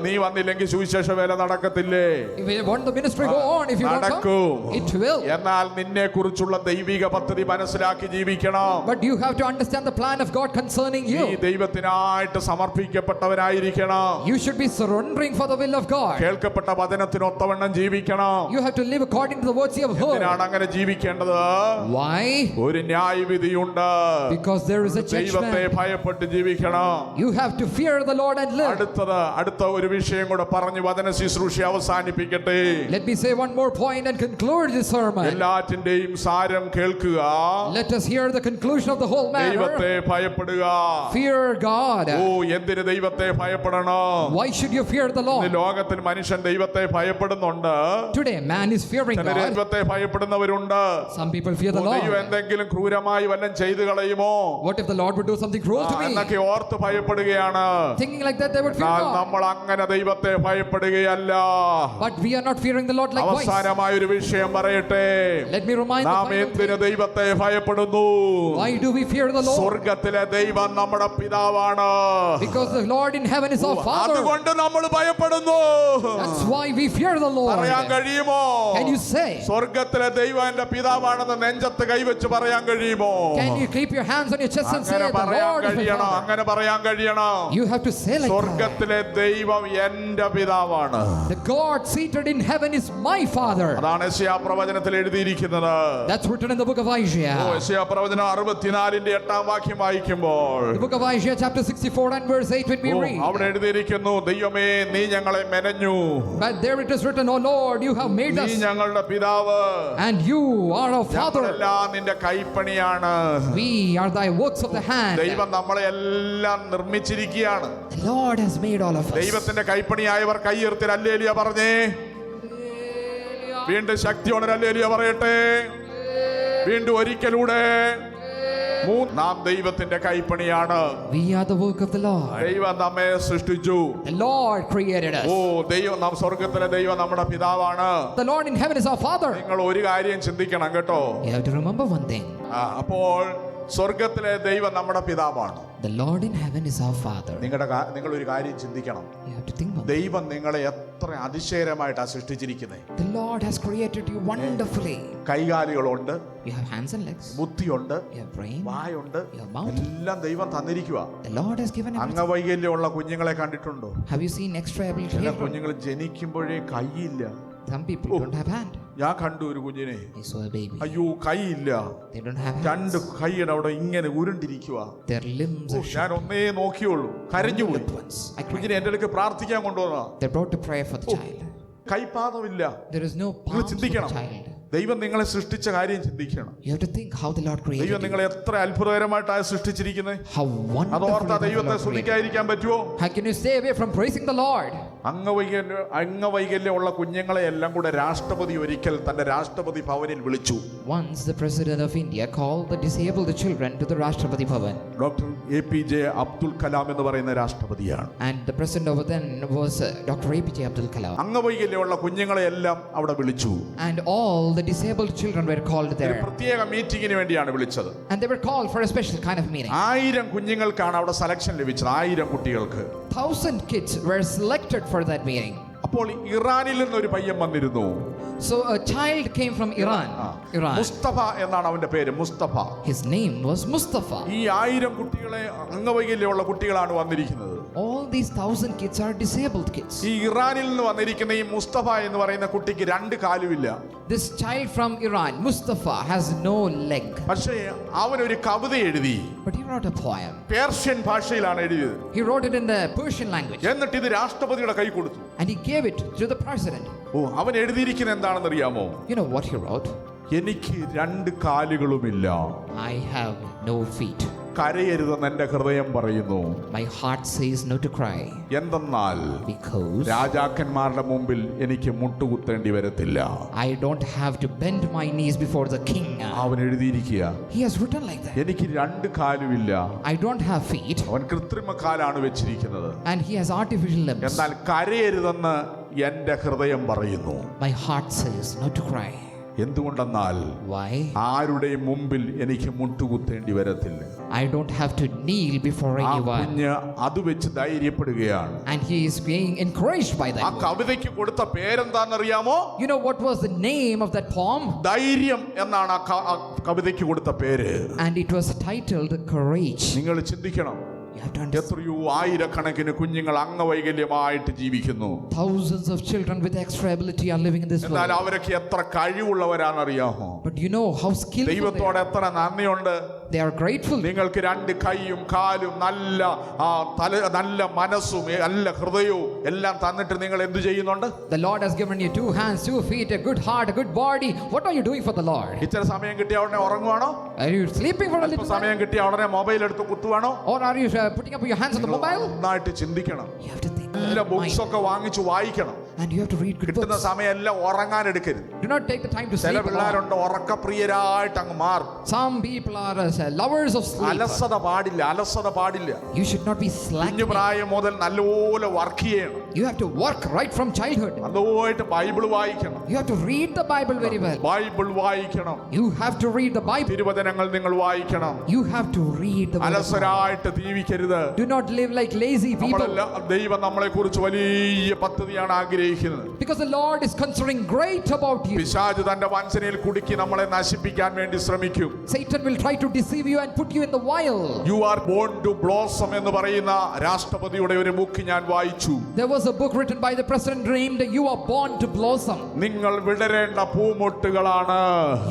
നീ വന്നില്ലെങ്കിൽ സുവിശേഷ വേല നടക്കത്തില്ലേ? If you want the ministry go on, if you don't നടക്കും. come, it will. എന്നാൽ നിന്നെ കുറിച്ചുള്ള ദൈവിക പദ്ധതി മനസ്സിലാക്കി ജീവിക്കണം. But you have to understand the plan of God concerning നീ you. ദൈവത്തിനായിട്ട് സമർപ്പിക്കപ്പെട്ടവനായിരിക്കണം. You should be surrendering for the will of God. കേൾക്കപ്പെട്ട വചനത്തിനൊത്തവണ്ണം ജീവിക്കണം. You have to live according to the words you have heard. എന്തിനാണ് അങ്ങനെ ജീവിക്കേണ്ടത്? Why? ഒരു ന്യായവിധിയുണ്ട്. Because there is a ദൈവത്തെ judgment. ഭയപ്പെട്ട് ജീവിക്കണം. You have to fear the Lord and live. അടുത്ത ഒരു വിഷയം കൂടെ പറഞ്ഞ് വചന ശുശ്രൂഷ അവസാനിപ്പിക്കട്ടെ. Let me say one more point and conclude this sermon. എല്ലാറ്റിന്റെയും സാരം കേൾക്കുക. Let us hear the conclusion of the whole ദൈവത്തെ matter. ഭയപ്പെടുക. Fear God. ഓ എന്തിന് ദൈവത്തെ ഭയപ്പെടണം? Why should you fear the ഇന്ന് Lord? ലോകത്തിൽ മനുഷ്യൻ ദൈവത്തെ ഭയപ്പെടുന്നുണ്ട്. Today man is fearing ചിലർ God. ദൈവത്തെ ഭയപ്പെടുന്നവരുണ്ട്. Some people fear the ദൈവം Lord. എന്തെങ്കിലും ക്രൂരമായി വല്ലതും ചെയ്തു കളയുമോ What if the Lord would do something cruel to me? എന്നൊക്കെ ഓർത്ത് ഭയപ്പെടുകയാണ്. Thinking like that, they would fear എന്നാൽ God. നമ്മൾ അങ്ങനെ ദൈവത്തെ ഭയപ്പെടുകയല്ല. But we are not fearing the Lord likewise. അവസാനമായ ഒരു വിഷയം പറയട്ടെ. Let me remind the നാം final എന്തിന് thing. ദൈവത്തെ ഭയപ്പെടുന്നു? Why do we fear the Lord? സ്വർഗത്തിലെ ദൈവം നമ്മുടെ പിതാവാണ്. Because the Lord in heaven is our Father. അതുകൊണ്ട് നമ്മൾ ഭയപ്പെടുന്നു. That's why we fear the Lord. പറയാൻ കഴിയുമോ? Can you say? സ്വർഗ്ഗത്തിലെ ദൈവം എന്റെ പിതാവാണെന്ന് നെഞ്ചത്ത് കൈവച്ച് പറയാൻ കഴിയുമോ? Can you keep your hands on your chest and say അങ്ങനെ the പറയാൻ Lord is my കഴിയണം. Father? അങ്ങനെ പറയാൻ കഴിയണം. You have to say like that. സ്വർഗ്ഗത്തിലെ ദൈവം എന്റെ പിതാവാണ്. The God seated in heaven is my Father. അതാണ് യെശയ്യാ പ്രവചനത്തിൽ എഴുതിയിരിക്കുന്നത്. That's written in the book of Isaiah. യെശയ്യാ പ്രവചനം 64-ന്റെ 8-ാം വാക്യം വായിക്കുമ്പോൾ The book of Isaiah chapter 64 and verse 8 when we read. അവിടെ എഴുതിയിരിക്കുന്നു, ദൈവമേ നീ ഞങ്ങളെ മെനഞ്ഞു. But there it is written, O Lord, you have made us. നീ ഞങ്ങളുടെ പിതാവ്. And you are our Father. ഞങ്ങളെല്ലാം നിന്റെ കൈപ്പണിയാണ്. We are thy works of the hand. ദൈവം നമ്മളെ എല്ലാം നിർമ്മിച്ചിരിക്കുകയാണ്. The Lord has made all of us. ദൈവത്തിന്റെ കൈപ്പണിയായവർ കൈയുയർത്തി ഹല്ലേലൂയ പറഞ്ഞേ. വീണ്ടും ശക്തിയോടെ ഹല്ലേലൂയ പറയട്ടെ. വീണ്ടും ഒരിക്കലൂടെ. നാം ദൈവത്തിന്റെ കൈപ്പണിയാണ്. We are the work of the Lord. ദൈവം നമ്മെ സൃഷ്ടിച്ചു. The Lord created us. ദൈവം നാം സ്വർഗ്ഗത്തിലെ ദൈവം നമ്മുടെ പിതാവാണ്. The Lord in heaven is our Father. നിങ്ങൾ ഒരു കാര്യം ചിന്തിക്കണം കേട്ടോ. You have to remember one thing. അപ്പോൾ സ്വർഗ്ഗത്തിലെ ദൈവം നമ്മുടെ പിതാവാണ്. The Lord in heaven is our Father. നിങ്ങൾ ഒരു കാര്യം ചിന്തിക്കണം. You have to think about ദൈവം നിങ്ങളെ എത്ര അതിശയമായിട്ടാണ് സൃഷ്ടിച്ചിരിക്കുന്നത്. The Lord has created you wonderfully. കൈകാലുകളുണ്ട്, You have hands and legs. ബുദ്ധിയുണ്ട്, You have brain. വായുണ്ട്, You have mouth. എല്ലാം ദൈവം തന്നിരിക്കുക. The Lord has given everything. അംഗവൈകല്യമുള്ള കുഞ്ഞുങ്ങളെ കണ്ടിട്ടുണ്ടോ? Have you seen extra ability ചില children? കുഞ്ഞുങ്ങൾ ജനിക്കുമ്പോഴേ കൈയില്ല. Some people don't have hand. ഞാൻ കണ്ടു ഒരു കുഞ്ഞിനെ, I saw a baby. അയ്യോ കൈയില്ല, They don't have രണ്ട് hands. കൈയുടെ അവിടെ ഇങ്ങനെ ഉരുണ്ടിരിക്കുക. Their limbs are ഞാൻ ഒന്നേ നോക്കിയുള്ളൂ, കരഞ്ഞുപോയി. once. I cried. കുഞ്ഞിനെ എന്റെ അടുക്ക് പ്രാർത്ഥിക്കാൻ കൊണ്ടുവന്ന They brought to prayer for the child. കൈപാദമില്ല. There is no നിങ്ങൾ palms for the ചിന്തിക്കണം. child. ദൈവം നിങ്ങളെ സൃഷ്ടിച്ച കാര്യം ചിന്തിക്കണം. You have to think how the Lord created ദൈവം you. നിങ്ങളെ എത്ര അത്ഭുതകരമായിട്ടാണ് സൃഷ്ടിച്ചിരിക്കുന്നത്. How wonderful അതോർത്താ the Lord ദൈവത്തെ created. സ്തുതിക്കാതിരിക്കാൻ പറ്റുമോ? How can you stay away from praising the Lord? അംഗവൈകല്യമുള്ള കുഞ്ഞുങ്ങളെ എല്ലാം കൂടെ രാഷ്ട്രപതി ഒരിക്കൽ തന്റെ രാഷ്ട്രപതി ഭവനിൽ വിളിച്ചു. Once the president of India called the disabled children to the Rashtrapati Bhavan. Doctor APJ Abdul Kalam എന്ന് പറയുന്ന രാഷ്ട്രപതിയാണ്. And the president over then was Dr. APJ Abdul Kalam. അംഗവൈകല്യമുള്ള കുഞ്ഞുങ്ങളെ എല്ലാം അവിടെ വിളിച്ചു. And all the disabled children were called ഒരു there. പ്രത്യേക മീറ്റിംഗിന് വേണ്ടിയാണ് വിളിച്ചത്. And they were called for a special kind of meeting. 1000 കുഞ്ഞുങ്ങൾക്കാണ് അവിടെ സെലക്ഷൻ ലഭിച്ചത്. 1000 കുട്ടികൾക്ക്. 1,000 kids were selected for that meeting. അപ്പോൾ ഇറാനിൽ നിന്നൊരു പയ്യൻ വന്നിരുന്നു. So a child came from Iran. Mustafa എന്നാണ് അവന്റെ പേര്. Mustafa. His name was Mustafa. ഈ 1000 കുട്ടികളെ അംഗവൈകല്യമുള്ള കുട്ടികളാണ് വന്നിരിക്കുന്നത്. All these 1,000 kids are disabled kids. ഈ ഇറാനിൽ നിന്ന് വന്നിരിക്കുന്ന ഈ മുസ്തഫ എന്ന് പറയുന്ന കുട്ടിക്ക് 2 കാലുമില്ല. This child from Iran, Mustafa, has no leg. പക്ഷേ അവൻ ഒരു കവിത എഴുതി. But he wrote a poem. Persian ഭാഷയിലാണ് എഴുതിയത്. He wrote it in the Persian language. എന്നിട്ട് ഇത് രാഷ്ട്രപതിയുടെ കൈ കൊടുത്തു. And he gave it to the president. അവൻ എഴുതിയിരിക്കുന്നത് എന്താണെന്ന് അറിയാമോ? You know what he wrote? എനിക്ക് 2 കാലുകളുമില്ല. I have no feet. കരയരുതെന്ന് എന്റെ ഹൃദയം പറയുന്നു. My heart says no to cry. എന്തെന്നാൽ Because രാജാക്കന്മാരുടെ മുമ്പിൽ എനിക്ക് മുട്ടുകുത്തേണ്ടി വരത്തില്ല. I don't have to bend my knees before the king. അവൻ എഴുതിയിരിക്കുക. He has written like that. എനിക്ക് 2 കാലുമില്ല. I don't have feet. അവൻ കൃത്രിമ കാലാണ് വെച്ചിരിക്കുന്നത്. And he has artificial limbs. എന്നാൽ കരയരുതെന്ന് എന്റെ ഹൃദയം പറയുന്നു. My heart says no to cry. എന്തുകൊണ്ടെന്നാൽ Why? ആരുടെയും മുമ്പിൽ എനിക്ക് മുട്ടുകുത്തേണ്ടി വരത്തില്ല. I don't have to kneel before ആ anyone. കുഞ്ഞ് അത് വെച്ച് ധൈര്യപ്പെടുകയാണ്. And he is being encouraged by ആ that word. കവിതയ്ക്ക് കൊടുത്ത പേരെന്താണെന്നറിയാമോ? You know what was the name of that poem? ധൈര്യം എന്നാണ് ആ കവിതയ്ക്ക് കൊടുത്ത പേര്. And it was titled Courage. നിങ്ങൾ ചിന്തിക്കണം. You have to understand. എത്രയോ ആയിരക്കണക്കിന് കുഞ്ഞുങ്ങൾ അംഗവൈകല്യമായിട്ട് ജീവിക്കുന്നു. Thousands of children with extra ability are living in this എന്നാൽ world. അവരൊക്കെ എത്ര കഴിവുള്ളവരാണെന്നറിയാമോ? But you know how skillful they ദൈവത്തോട് are. എത്ര നന്ദിയുണ്ട്. They are grateful. നിങ്ങൾക്ക് 2 കൈയും കാലും നല്ല മനസ്സും നല്ല ഹൃദയവും എല്ലാം തന്നിട്ട് നിങ്ങൾ എന്ത് ചെയ്യുന്നുണ്ട്? The Lord has given you 2 hands, 2 feet, a good heart, a good body. What are you doing for the Lord? ഇച്ചിരി സമയം കിട്ടിയ ഉടനെ ഉറങ്ങുവാണോ? Are you sleeping for a little while? സമയം കിട്ടിയ ഉടനെ മൊബൈൽ എടുത്ത് കുത്തുവാണോ? Or are you putting up your hands on the mobile? നന്നായിട്ട് ചിന്തിക്കണം. You have to think. നല്ല ബുക്സ് Mind. ഒക്കെ വാങ്ങിച്ചു വായിക്കണം. And you have to read good കിട്ടുന്ന books. സമയം എല്ലാം ഉറങ്ങാൻ എടുക്കരുത്. Do not take the time to ചില sleep. പിള്ളേരുണ്ട് ഉറക്കപ്രിയരായിട്ട് അങ്ങ് മാറും. Some people are lovers of sleep. അലസത പാടില്ല. You should not be കുഞ്ഞു slacking. പ്രായം മുതൽ നല്ലപോലെ വർക്ക് ചെയ്യണം. You have to work right from childhood. നന്നായിട്ട് ബൈബിൾ വായിക്കണം. You have to read the Bible very well. Bible വായിക്കണം. You have to read the Bible. തിരുവചനങ്ങൾ നിങ്ങൾ വായിക്കണം. You have to read the Word of God. അലസരായിട്ട് ജീവിക്കരുത്. Do not live like lazy people. ദൈവം നമ്മളെ കുറിച്ച് വലിയ പദ്ധതിയാണ് ആഗ്രഹിക്കുന്നത്. Because the Lord is considering great about you. പിശാച് തന്റെ വഞ്ചനയിൽ കുടുക്കി നമ്മളെ നശിപ്പിക്കാൻ വേണ്ടി ശ്രമിക്കും. Satan will try to deceive you and put you in the while. You are born to blossom എന്ന് പറയുന്ന രാഷ്ട്രപതിയുടെ ഒരു ബുക്ക് ഞാൻ വായിച്ചു. There was a book written by the president named You Are Born to Blossom. നിങ്ങൾ Vidarenda പൂമൊട്ടുകളാണ്.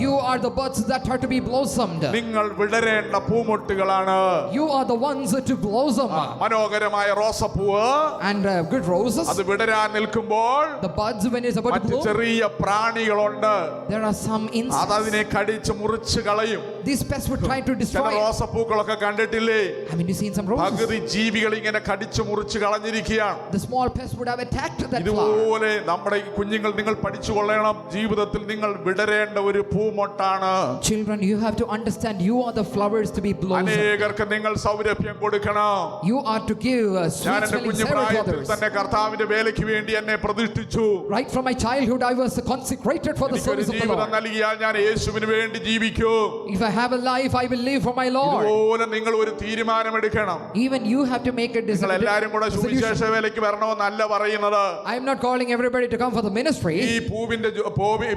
You are the buds that are to be blossomed. നിങ്ങൾ Vidarenda പൂമൊട്ടുകളാണ്. You are the ones to blossom. മനോഹരമായ റോസപ്പൂവ് And good roses. അത് വിടരാൻ നിൽക്കുമ്പോൾ The buds when it's about to മറ്റ് bloom. ചെറിയ പ്രാണികളുണ്ട്. There are some insects. അതതിനെ കടിച്ച് മുറിച്ച് കളയും. These pests would try to ചില destroy it. റോസപ്പൂക്കളൊക്കെ കണ്ടിട്ടില്ലേ? Haven't you seen some roses? പകുതി ജീവികൾ ഇങ്ങനെ കടിച്ചു മുറിച്ച് കളഞ്ഞിരിക്കുകയാണ്. The small pests would have attacked that flower. ഇതുപോലെ നമ്മുടെ ഈ കുഞ്ഞുങ്ങൾ നിങ്ങൾ പഠിച്ചു കൊള്ളണം. ജീവിതത്തിൽ നിങ്ങൾ വിടരേണ്ട ഒരു പൂമൊട്ടാണ്. Children, you have to understand you are the flowers to be blossomed. അനേകർക്ക് നിങ്ങൾ സൗരഭ്യം കൊടുക്കണം. You are to give ഞാൻ sweet എന്റെ smelling കുഞ്ഞു savor to പ്രായത്തിൽ others. തന്നെ കർത്താവിന്റെ വേലയ്ക്ക് വേണ്ടി എന്നെ പ്രതിഷ്ഠിച്ചു. Right from my childhood, I was consecrated for the എനിക്കൊരു service of the ജീവിതം Lord. നൽകിയാൽ ഞാൻ യേശുവിന് വേണ്ടി ജീവിക്കും. If I have a life, I will live for my Lord. ഇതുപോലെ നിങ്ങൾ ഒരു തീരുമാനമെടുക്കണം. Even you have to make a നിങ്ങൾ എല്ലാരും കൂടെ സുവിശേഷ decision. വേലയ്ക്ക് വരണമെന്നല്ല പറയുന്നത്. I am not calling everybody to come for the ഈ ministry.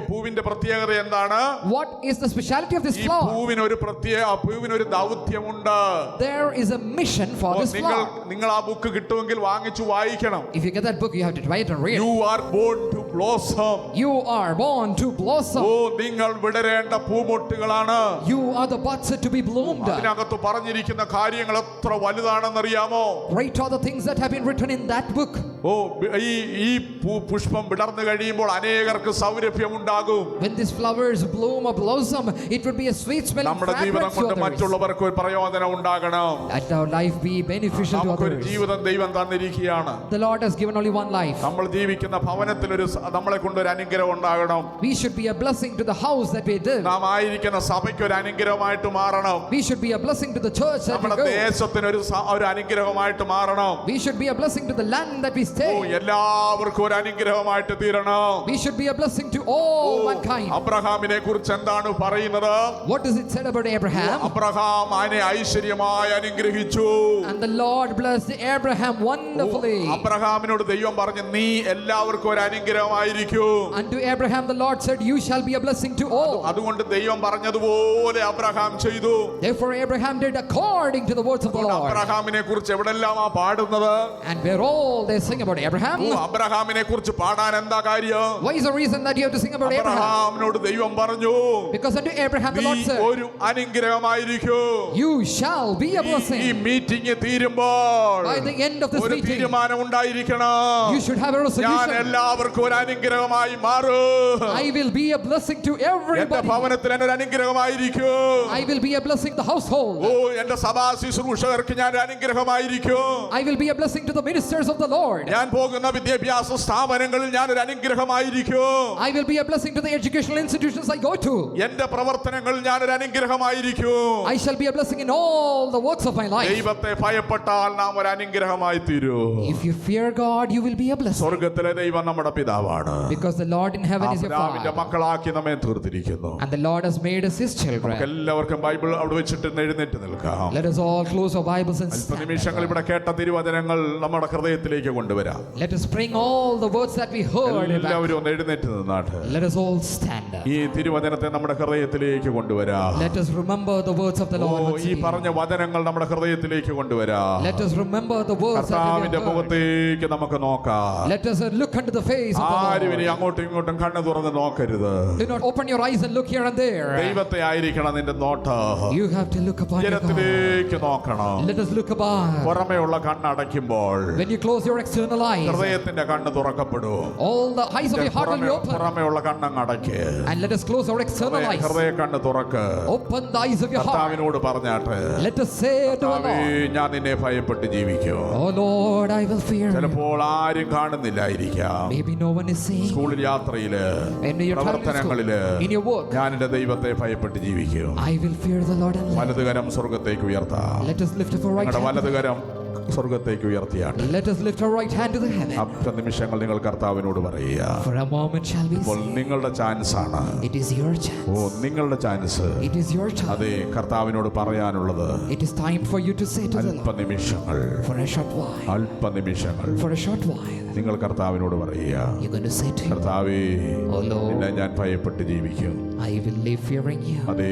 പൂവിന്റെ പ്രത്യേകത എന്താണ്? What is the speciality of this ഈ flower? പൂവിനൊരു ദൗത്യമുണ്ട്. There is a mission for this flower. നിങ്ങൾ ആ ബുക്ക് കിട്ടുമെങ്കിൽ വാങ്ങിച്ചു വായിക്കണം. If you get that book, you have to try it and read. You are born to blossom. You are born to blossom. നിങ്ങൾ Vidarenda പൂമൊട്ടുകളാണ്. You are the buds to be bloomed. അതിനകത്ത് പറഞ്ഞിരിക്കുന്ന കാര്യങ്ങൾ എത്ര വലുതാണെന്നറിയാമോ? Great are the things that have been written in that book. ഈ പുഷ്പം വിടർന്നു കഴിയുമ്പോൾ അനേകർക്ക് സൗരഭ്യം ഉണ്ടാകും. When these flowers bloom or blossom, it would be a sweet smelling നമ്മുടെ ജീവിതം fragrance to കൊണ്ട് others. മറ്റുള്ളവർക്ക് ഒരു പ്രയോജനം ഉണ്ടാകണം. Let our life be beneficial to നമുക്കൊരു others. ജീവിതം ദൈവം തന്നിരിക്കുകയാണ്. The Lord has given only one life. നമ്മൾ ജീവിക്കുന്ന ഭവനത്തിൽ നമ്മളെ കൊണ്ട് ഒരു അനുഗ്രഹം ഉണ്ടാകണം. We should be a blessing to the house that we live. നാം ആയിരിക്കുന്ന സഭയ്ക്ക് ഒരു അനുഗ്രഹമായിട്ട് മാറണം. We should be a blessing to the church that we നമ്മുടെ go. ദേശത്തിന് ഒരു അനുഗ്രഹമായിട്ട് മാറണം. We should be a blessing to the land that we stay. എല്ലാവർക്കും ഒരു അനുഗ്രഹമായിട്ട് തീരണം. We should be a blessing to all mankind. അബ്രഹാമിനെ കുറിച്ച് എന്താണ് പറയുന്നത്? What does it say about Abraham? Abraham അതിനെ ഐശ്വര്യമായി അനുഗ്രഹിച്ചു. And the Lord blessed Abraham wonderfully. അബ്രഹാമിനോട് ദൈവം പറഞ്ഞു, നീ എല്ലാവർക്കും ഒരു അനുഗ്രഹമായിരിക്കും. Unto Abraham the Lord said, you shall be a blessing to all. അതുകൊണ്ട് ദൈവം പറഞ്ഞതുപോലെ അബ്രഹാം ചെയ്തു. Therefore Abraham did according to the words of the Lord. അബ്രഹാമിനെ കുറിച്ച് എവിടെല്ലാമാ പാടുന്നത്? And where all they sing about Abraham. അബ്രഹാമിനെ കുറിച്ച് പാടാൻ എന്താ കാര്യം? What is the reason that you have to sing about Abraham? അബ്രഹാമിനോട് ദൈവം പറഞ്ഞു, Because unto Abraham the നീ Lord said, ഒരു അനുഗ്രഹമായിരിക്കും. you shall be a ഈ blessing. മീറ്റിംഗ് തീരുമ്പോൾ By the end of this ഒരു meeting, തീരുമാനം ഉണ്ടായിരിക്കണം. you should have a ഞാൻ resolution. എല്ലാവർക്കും ഒരു അനുഗ്രഹമായി മാറും. I will be a blessing to എന്റെ everybody. ഭവനത്തിൽ എന്നെ ഒരു അനുഗ്രഹമായിരിക്കും. I will be a blessing to the household. എന്റെ സഭാ ശുശ്രൂഷകർക്ക് ഞാൻ ഒരു അനുഗ്രഹമായിരിക്കും. I will be a blessing to the ministers of the Lord. ഞാൻ പോകുന്ന വിദ്യാഭ്യാസ സ്ഥാപനങ്ങളിൽ ഞാൻ ഒരു അനുഗ്രഹമായിരിക്കും. I will be a blessing to the educational institutions I go to. എന്റെ പ്രവർത്തനങ്ങളിൽ ഞാൻ ഒരു അനുഗ്രഹമായിരിക്കും. I shall be a blessing in all the works of my life. ദൈവത്തെ ഭയപ്പെട്ടാൽ നാം ഒരു അനുഗ്രഹമായി തീരും. If you fear God, you will be a blessing. സ്വർഗത്തിലെ ദൈവം നമ്മുടെ പിതാവാണ്. Because the Lord in heaven is your പിതാവിന്റെ Father. മക്കളാക്കി നമ്മെ തീർത്തിരിക്കുന്നു. And the Lord has made us His children. എല്ലാവർക്കും ബൈബിൾ അവിടെ വെച്ചിട്ട് എഴുന്നേറ്റ് നിൽക്കാം. Let us all close our Bibles and അല്പ stand. നിമിഷങ്ങൾ ഇവിടെ കേട്ട തിരുവചനങ്ങൾ നമ്മുടെ ഹൃദയത്തിലേക്ക് കൊണ്ടുവരാം. Let us bring all the words that we heard back. എല്ലാവരും ഒന്ന് എഴുന്നേറ്റ് നിന്നാട്ട് Let us all stand. ഈ തിരുവചനത്തെ നമ്മുടെ ഹൃദയത്തിലേക്ക് കൊണ്ടുവരാം. Let us remember the words of the Lord. once ഈ again. പറഞ്ഞ വചനങ്ങൾ നമ്മുടെ ഹൃദയത്തിലേക്ക് കൊണ്ടുവരാം. Let us remember the words that we കർത്താവിന്റെ have heard. മുഖത്തേക്ക് നമുക്ക് നോക്കാം. Let us look into the face of ആരും the ഇനി Lord. അങ്ങോട്ടും ഇങ്ങോട്ടും കണ്ണു തുറന്ന് നോക്കരുത്. Do not open your eyes and look here and there. ദൈവത്തെ ആയിരിക്കണം നിന്റെ നോട്ടം. You have to look upon your God. ജനത്തിലേക്ക് നോക്കണം. Let us look above. പുറമേയുള്ള കണ്ണടയ്ക്കുമ്പോൾ When you close your external eyes, ഹൃദയത്തിന്റെ കണ്ണ് തുറക്കപ്പെടും. all the eyes of your heart will be open. പുറമേയുള്ള കണ്ണങ്ങ് അടയ്ക്ക്. And let us close our external eyes. ഹൃദയ കണ്ണ് തുറക്ക്. Open the eyes of your heart. കർത്താവിനോട് പറഞ്ഞാട്ടെ, Let us say to the കർത്താവേ, Lord, ഞാൻ നിന്നെ ഭയപ്പെട്ട് ജീവിക്കും. oh Lord, I will fear you. ചിലപ്പോൾ ആരും കാണുന്നില്ലായിരിക്കാം. Maybe no one is seeing. സ്കൂളിൽ യാത്രയില് In your traveling പ്രവർത്തനങ്ങളില് school, in your work, ഞാൻ എന്റെ ദൈവത്തെ ഭയപ്പെട്ട് ജീവിക്കും. I will fear the Lord and live. വലതുകരം സ്വർഗത്തേക്ക് ഉയർത്താം. Let us lift up our right നിങ്ങളുടെ hand. വലതുകരം സ്വർഗത്തേക്ക് ഉയർത്തിയാട്ടെ. Let us lift our right hand to the heaven. നിമിഷങ്ങൾ നിങ്ങൾ കർത്താവിനോട് പറയുക. For a moment shall we ഇപ്പോൾ നിങ്ങളുടെ ചാൻസ് ആണ്. It is your chance. നിങ്ങളുടെ chance. It is your time. അതെ, കർത്താവിനോട് പറയാനുള്ളത്. It is time for you to say to the Lord. അല്പനിമിഷങ്ങൾ. For a short while. അല്പനിമിഷങ്ങൾ. For a short while. നിങ്ങൾ കർത്താവിനോട് പറയുക. You're going to say to him, കർത്താവേ, Oh Lord, നിന്നെ ഞാൻ ഭയപ്പെട്ട് ജീവിക്കും. I will live fearing you. അതെ,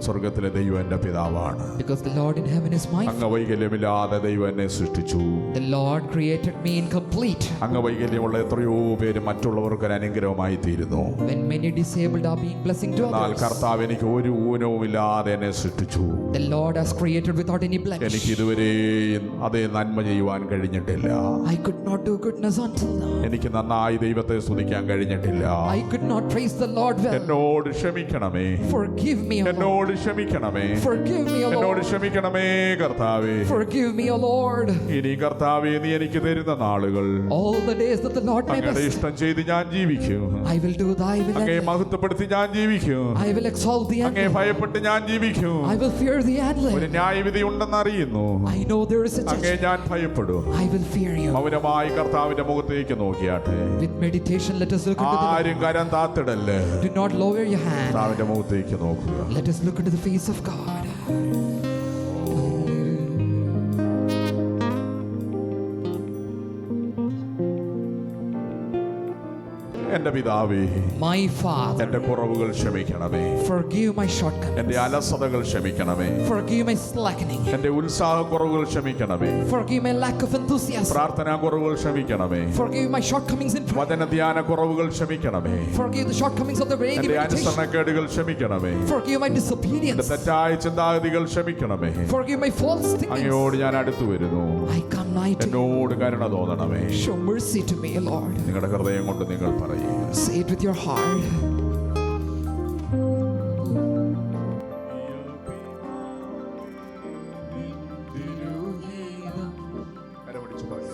സ്വർഗത്തിലെ ദൈവം എന്റെ പിതാവാണ്. Because the Lord in heaven is my Father. അംഗവൈകല്യമില്ലാതെ ദൈവം എന്നെ സൃഷ്ടിച്ചു. The Lord created me incomplete. അംഗവൈകല്യമുള്ള എത്രയോ പേര് മറ്റുള്ളവർക്ക് ഒരു അനുഗ്രഹമായി തീരുന്നു. When many disabled are being blessing to എന്നാൽ others, കർത്താവ് എനിക്ക് ഒരു ഊനവും ഇല്ലാതെ എന്നെ സൃഷ്ടിച്ചു. the Lord has created without any blemish. എനിക്ക് ഇതുവരെ അതേ നന്മ ചെയ്യുവാൻ കഴിഞ്ഞിട്ടില്ല. I could not do goodness until now. എനിക്ക് നന്നായി ദൈവത്തെ സ്തുതിക്കാൻ കഴിഞ്ഞിട്ടില്ല. I could not praise the Lord well. എന്നോട് ക്ഷമിക്കണമേ. Forgive me, O Lord. എന്നോട് ക്ഷമിക്കണമേ. Forgive me, O എന്നോട് Lord. ക്ഷമിക്കണമേ കർത്താവേ. Forgive me, O Lord. ഇനി കർത്താവേ, നീ എനിക്ക് തരുന്ന നാളുകൾ All the days that the Lord may അങ്ങയുടെ bless, ഇഷ്ടം ചെയ്ത് ഞാൻ ജീവിക്കും. I will do thy will. അങ്ങയെ മഹത്വപ്പെടുത്തി ഞാൻ ജീവിക്കും. I will exalt thee അങ്ങയെ and ഭയപ്പെട്ട് ഞാൻ ജീവിക്കും. I will fear thee and ഒരു live. ന്യായവിധി ഉണ്ടെന്ന് അറിയുന്നു. I know there is a അങ്ങയെ judgment. ഞാൻ ഭയപ്പെടും. I will fear you. മൗനമായി കർത്താവിന്റെ മുഖത്തേക്ക് നോക്കിയാട്ടെ. With meditation, let us look into the ആരും കരം താത്തിടല്ലേ. Lord. Do not lower your hand. കർത്താവിന്റെ മുഖത്തേക്ക് നോക്കുക. Let us look into the face of God. എന്റെ പിതാവേ, My Father, എന്റെ കുറവുകൾ ക്ഷമിക്കണമേ. forgive my shortcomings. എന്റെ അലസതകൾ ക്ഷമിക്കണമേ. Forgive my slackening. എന്റെ ഉത്സാഹക്കുറവുകൾ ക്ഷമിക്കണമേ. Forgive my lack of enthusiasm. പ്രാർത്ഥനാ കുറവുകൾ ക്ഷമിക്കണമേ. Forgive my shortcomings in prayer. വചന ധ്യാന കുറവുകൾ ക്ഷമിക്കണമേ. Forgive the shortcomings of the daily എന്റെ meditation. അനുസരണക്കേടുകൾ ക്ഷമിക്കണമേ. Forgive my എന്റെ disobedience. തെറ്റായ ചിന്താഗതികൾ ക്ഷമിക്കണമേ. Forgive my false thinkings. അങ്ങയോട് ഞാൻ അടുത്തു വരുന്നു. I come nigh to you. എന്നോട് കരുണ തോന്നണമേ. Show mercy to me, Lord. നിങ്ങളുടെ ഹൃദയം കൊണ്ട് നിങ്ങൾ പറയും. Say it with your heart.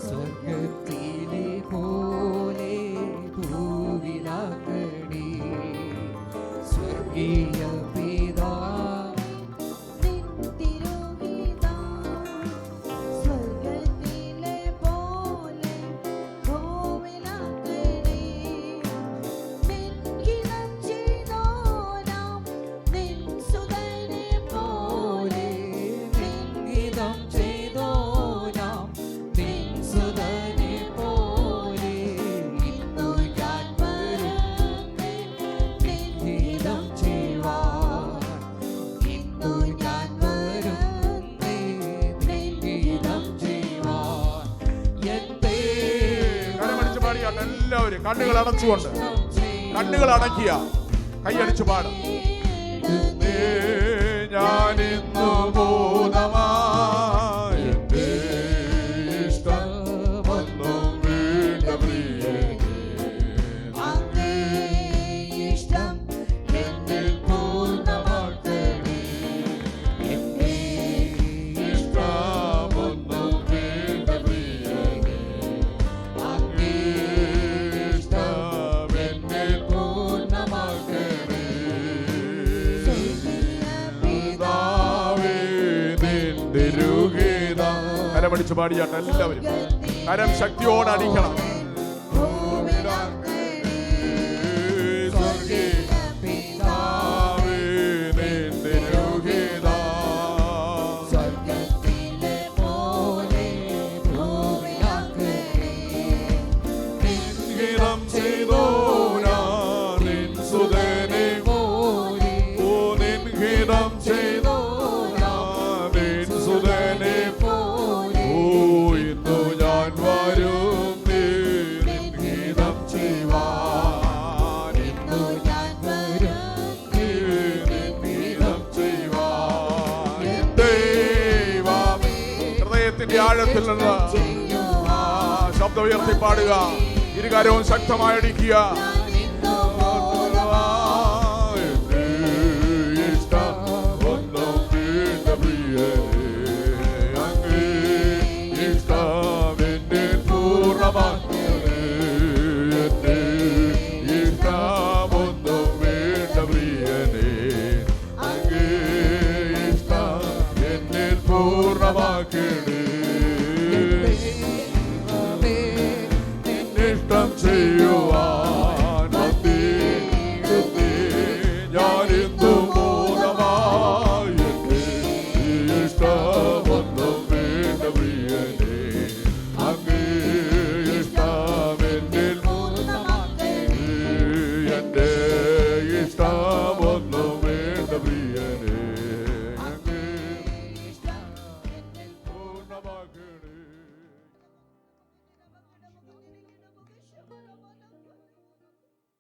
സ്വർഗ്ഗത്തിലെ പോലെ ഭൂവിലാക്കണേ സ്വർഗീയ പിതാ എല്ലാവരും കണ്ണുകൾ അടച്ചുകൊണ്ട് കണ്ണുകൾ അടക്കിയ കൈയടിച്ചു പാടും. ഞാൻ ഇന്നു ബോധമായി എന്റെ ഇഷ്ടമൊന്നും വേണ്ട പ്രിയേ. കരമടിച്ചു പാടിയാട്ട് എല്ലാവരും കരം ശക്തിയോടെ അടിക്കണം. ആഴത്തിൽ നിന്ന് ശബ്ദം ഉയർത്തി പാടുക. ഇരുകാരവും ശക്തമായി അടിക്കുക.